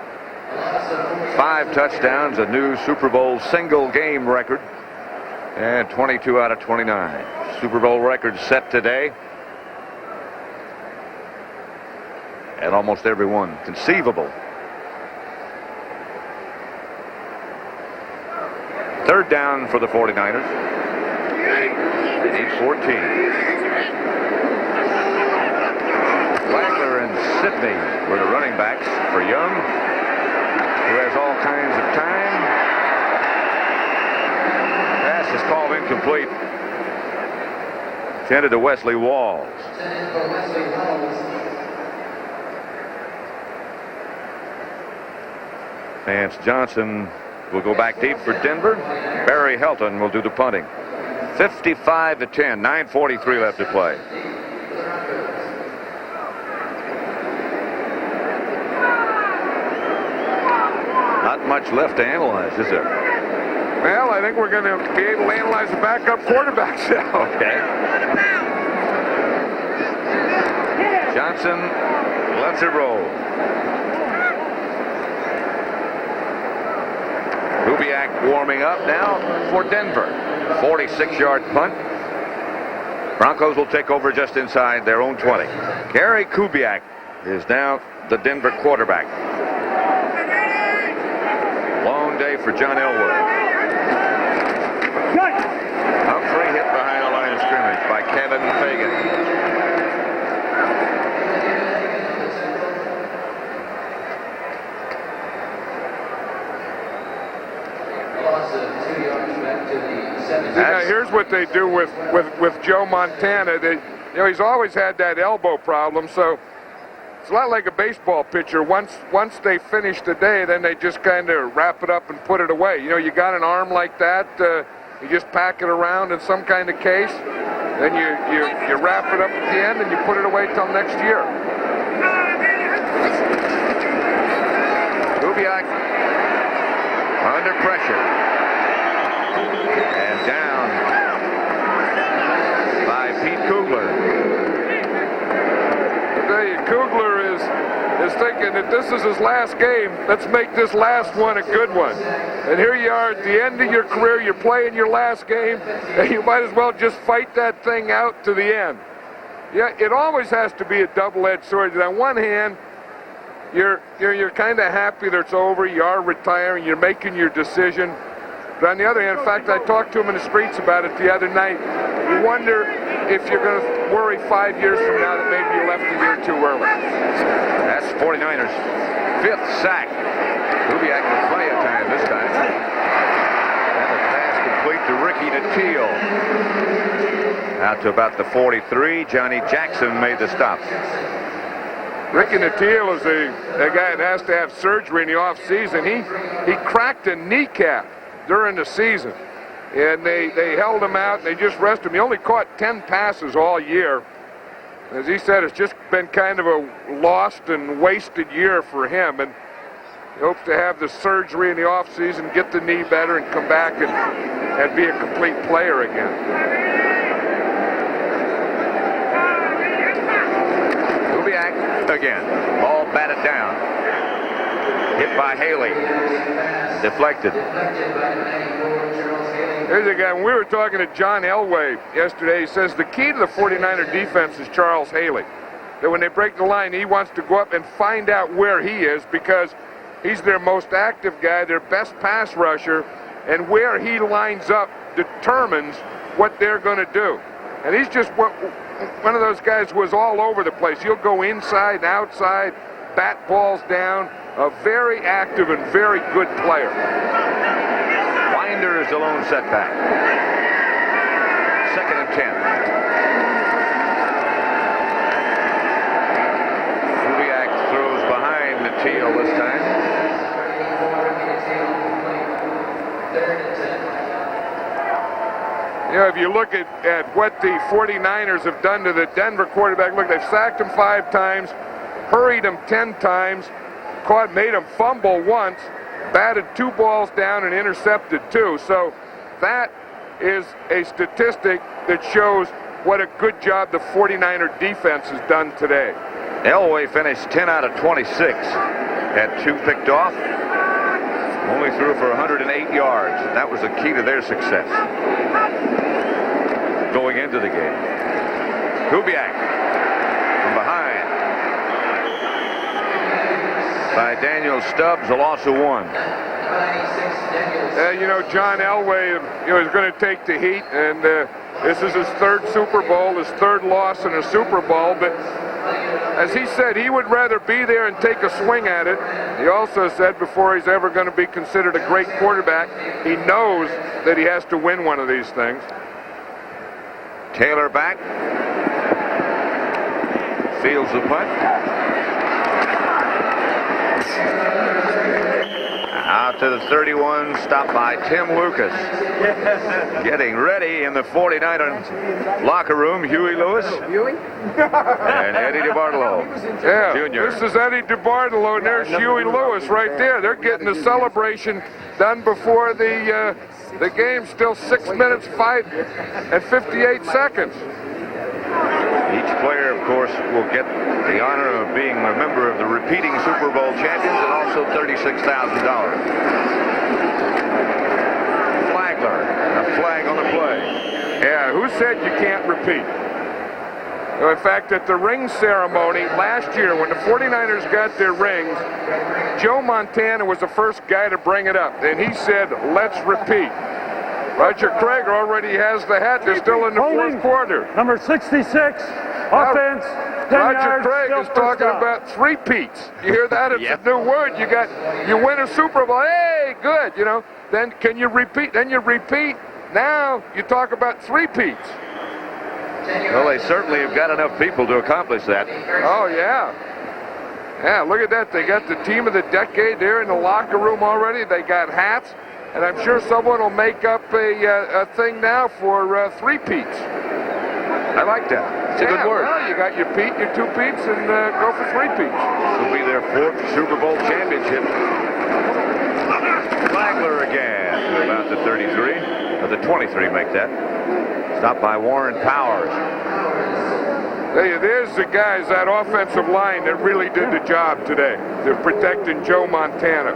5 touchdowns, a new Super Bowl single game record, and 22 out of 29. Super Bowl record set today. At almost every one conceivable. Third down for the 49ers. They need 14. Flagler and Sidney were the running backs for Young, who has all kinds of time. Pass is called incomplete. Intended to Wesley Walls. Vance Johnson will go back deep for Denver. Barry Helton will do the punting. 55-10, 9:43 left to play. Not much left to analyze, is there? Well, I think we're going to be able to analyze the backup quarterbacks now. Okay. Johnson lets it roll. Kubiak warming up now for Denver. 46-yard punt. Broncos will take over just inside their own 20. Gary Kubiak is now the Denver quarterback. Long day for John Elway. Humphrey hit behind the line of scrimmage by Kevin Fagan. Now, here's what they do with Joe Montana. He's always had that elbow problem, so it's a lot like a baseball pitcher. Once they finish the day, then they just kind of wrap it up and put it away. You got an arm like that, you just pack it around in some kind of case, then you wrap it up at the end and you put it away till next year. Kubiak under pressure. And down by Pete Kugler. I tell you, Kugler is thinking that this is his last game. Let's make this last one a good one. And here you are at the end of your career. You're playing your last game, and you might as well just fight that thing out to the end. Yeah, it always has to be a double-edged sword. On one hand, you're kind of happy that it's over. You are retiring. You're making your decision. But on the other hand, in fact, I talked to him in the streets about it the other night. You wonder if you're going to worry 5 years from now that maybe you left a year too early. That's 49ers' 5th sack. Kubiak with plenty of time this time. And a pass complete to Ricky Nattiel. Out to about the 43. Johnny Jackson made the stop. Ricky Nattiel is a guy that has to have surgery in the offseason. He cracked a kneecap during the season, and they held him out and they just rested him. He only caught 10 passes all year. As he said, it's just been kind of a lost and wasted year for him, and he hopes to have the surgery in the offseason, get the knee better, and come back and be a complete player again. Kubiak again. Ball batted down. Hit by Haley. Deflected. Here's a guy. When we were talking to John Elway yesterday, he says the key to the 49er defense is Charles Haley. That when they break the line, he wants to go up and find out where he is, because he's their most active guy, their best pass rusher, and where he lines up determines what they're going to do. And he's just one of those guys who was all over the place. He'll go inside, outside, bat balls down. A very active and very good player. Winder is the lone setback. 2nd and 10. You know, if you look at what the 49ers have done to the Denver quarterback, look, they've sacked him 5 times, hurried him 10 times, made him fumble once, batted 2 balls down and intercepted 2. So that is a statistic that shows what a good job the 49er defense has done today. Elway finished 10 out of 26. Had 2 picked off. Only threw for 108 yards. That was the key to their success going into the game. Kubiak from behind by Daniel Stubbs, a loss of 1. You know, John Elway, is going to take the heat, and this is his 3rd Super Bowl, his 3rd loss in a Super Bowl, but as he said, he would rather be there and take a swing at it. He also said before he's ever going to be considered a great quarterback, he knows that he has to win one of these things. Taylor back. Fields the punt. Out to the 31, stopped by Tim Lucas. Getting ready in the 49er locker room, Huey Lewis and Eddie DeBartolo. Yeah, Jr. This is Eddie DeBartolo, and there's Huey Lewis right there. They're getting the celebration done before the game's still 6 minutes, 5 and 58 seconds. Each player, of course, will get the honor of being a member of the repeating Super Bowl champions and also $36,000. Flagler, and a flag on the play. Yeah, who said you can't repeat? In fact, at the ring ceremony last year, when the 49ers got their rings, Joe Montana was the first guy to bring it up, and he said, let's repeat. Roger Craig already has the hat. They're still in the 4th quarter. Number 66, offense, 10 Roger yards, Craig is talking about 3-peats. You hear that? It's a new word. You win a Super Bowl. Hey, good. Then can you repeat? Then you repeat. Now you talk about 3-peats. Well, they certainly have got enough people to accomplish that. Oh, yeah. Yeah, look at that. They got the team of the decade there in the locker room already. They got hats. And I'm sure someone will make up a thing now for 3-peats. I like that. It's a good word. Well, you got your Pete, your 2-peats, and go for 3-peats. This will be their 4th Super Bowl championship. Flagler again to about the 33, or the 23, make that. Stopped by Warren Powers. There's the guys, that offensive line that really did the job today. They're protecting Joe Montana.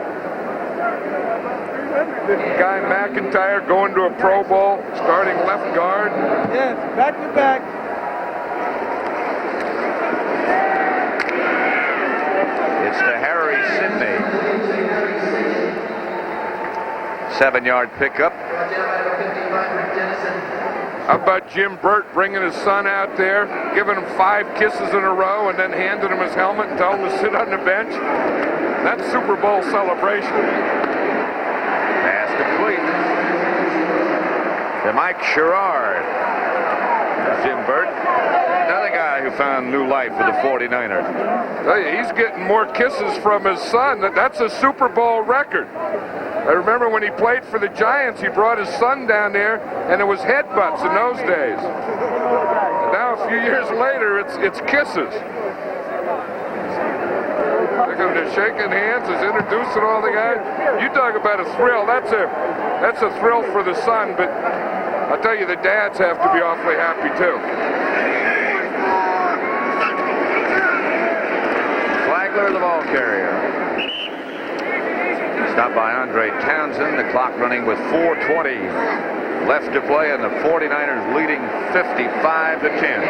Guy McIntyre going to a Pro Bowl, starting left guard. Yes, back to back. It's to Harry Sidney. 7-yard pickup. How about Jim Burt bringing his son out there, giving him 5 kisses in a row, and then handing him his helmet and telling him to sit on the bench? That's Super Bowl celebration. Pass complete to Mike Sherrard. Jim Burt, another guy who found new life for the 49ers. Tell you, he's getting more kisses from his son. That's a Super Bowl record. I remember when he played for the Giants, he brought his son down there, and it was headbutts in those days. And now, a few years later, it's kisses. They're shaking hands, is introducing all the guys. You talk about a thrill. That's a thrill for the son, but I'll tell you, the dads have to be awfully happy too. Flagler, the ball carrier. Stopped by Andre Townsend. The clock running with 4:20 left to play, and the 49ers leading 55-10.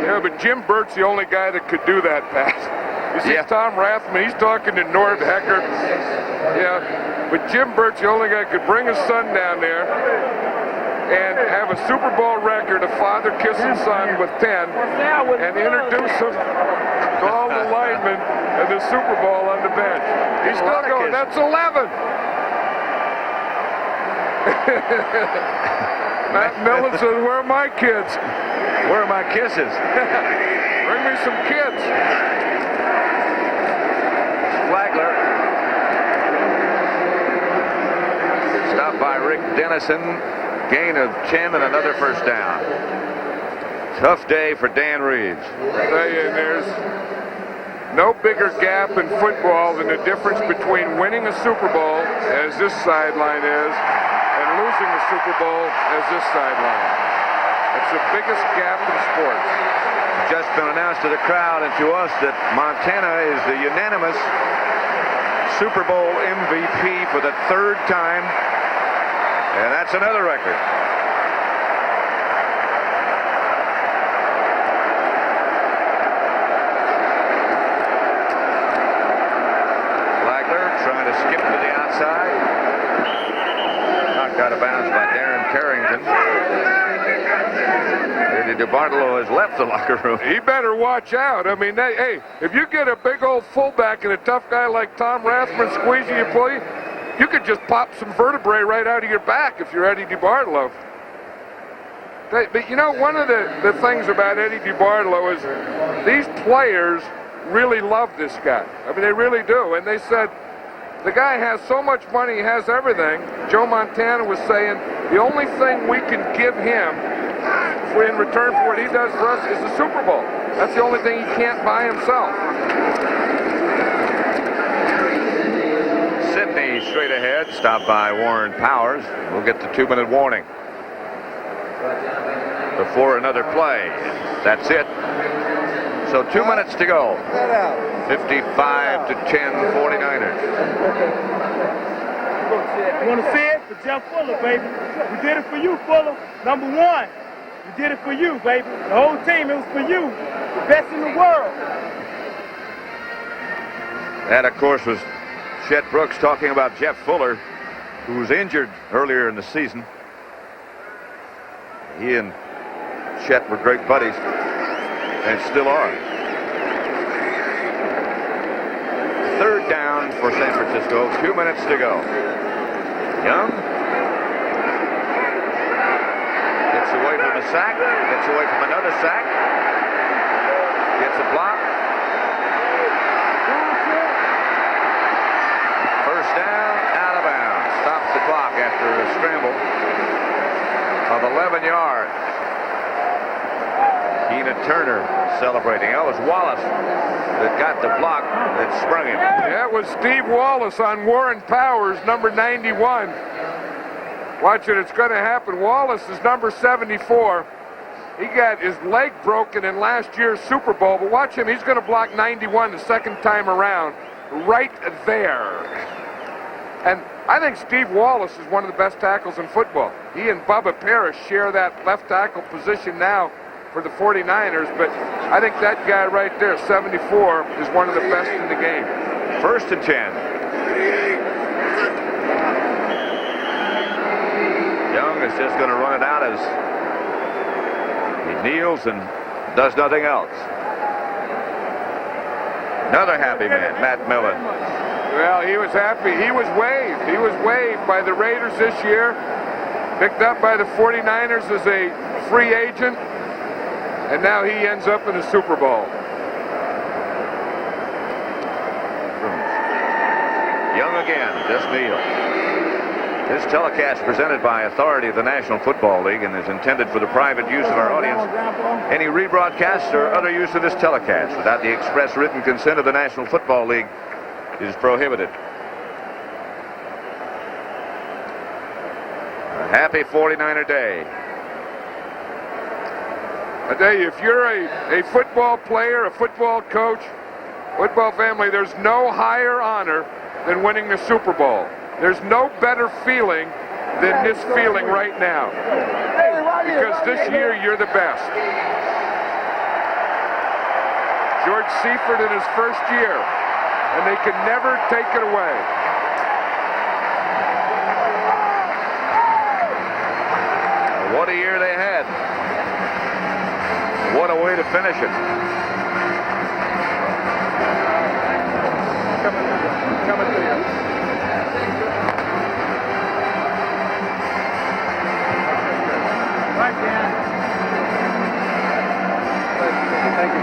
Yeah, but Jim Burt's the only guy that could do that pass. You see Tom Rathman, he's talking to Nord Hecker. Yeah, but Jim Burt's the only guy that could bring his son down there and have a Super Bowl record of father kissing son with 10 and introduce him to all the linemen and the Super Bowl on the bench. He's still going, that's 11. Matt Millen says, where are my kids? Where are my kisses? Bring me some kids. Flagler. Stopped by Rick Dennison. gain of 10 and another first down. Tough day for Dan Reeves. I tell you, there's no bigger gap in football than the difference between winning a Super Bowl, as this sideline is, and losing a Super Bowl, as this sideline. It's the biggest gap in sports. It's just been announced to the crowd and to us that Montana is the unanimous Super Bowl MVP for the third time, and that's another record. Trying to skip to the outside. Knocked out of bounds by Darren Carrington. Eddie DeBartolo has left the locker room. He better watch out. I mean, hey, if you get a big old fullback and a tough guy like Tom Rathman squeezing you, play, you could just pop some vertebrae right out of your back if you're Eddie DeBartolo. But you know, one of the things about Eddie DeBartolo is these players really love this guy. I mean, they really do. And they said, the guy has so much money, he has everything. Joe Montana was saying, the only thing we can give him in return for what he does for us is the Super Bowl. That's the only thing he can't buy himself. Sidney straight ahead, stopped by Warren Powers. We'll get the 2-minute warning before another play. That's it. So 2 minutes to go. 55-10, 49ers. You want to see it? For Jeff Fuller, baby. We did it for you, Fuller. Number one. We did it for you, baby. The whole team, it was for you. The best in the world. That, of course, was Chet Brooks talking about Jeff Fuller, who was injured earlier in the season. He and Chet were great buddies, and still are. Third down for San Francisco, 2 minutes to go. Young gets away from a sack, gets away from another sack, gets a block. First down, out of bounds. Stops the clock after a scramble of 11 yards. Keena Turner celebrating. That was Wallace that got the block that sprung him. Yeah, it was Steve Wallace on Warren Powers, number 91. Watch it, it's going to happen. Wallace is number 74. He got his leg broken in last year's Super Bowl, but watch him, he's going to block 91 the second time around, right there. And I think Steve Wallace is one of the best tackles in football. He and Bubba Parrish share that left tackle position now for the 49ers, but I think that guy right there, 74, is one of the best in the game. First and 10. Young is just going to run it out as he kneels and does nothing else. Another happy man, Matt Millen. Well, he was happy. He was waived. He was waived by the Raiders this year, picked up by the 49ers as a free agent, and now he ends up in the Super Bowl. Young again, just kneels. This telecast presented by authority of the National Football League and is intended for the private use of our audience. Any rebroadcast or other use of this telecast without the express written consent of the National Football League is prohibited. A happy 49er day. I tell you, if you're a football player, a football coach, football family, there's no higher honor than winning the Super Bowl. There's no better feeling than this feeling right now. Because this year, you're the best. George Seifert in his first year, and they can never take it away. What a year they had. What a way to finish it. Coming to you. Right, Dan. Thank you.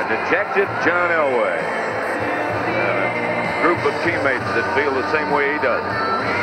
dejected John Elway. And a group of teammates that feel the same way he does.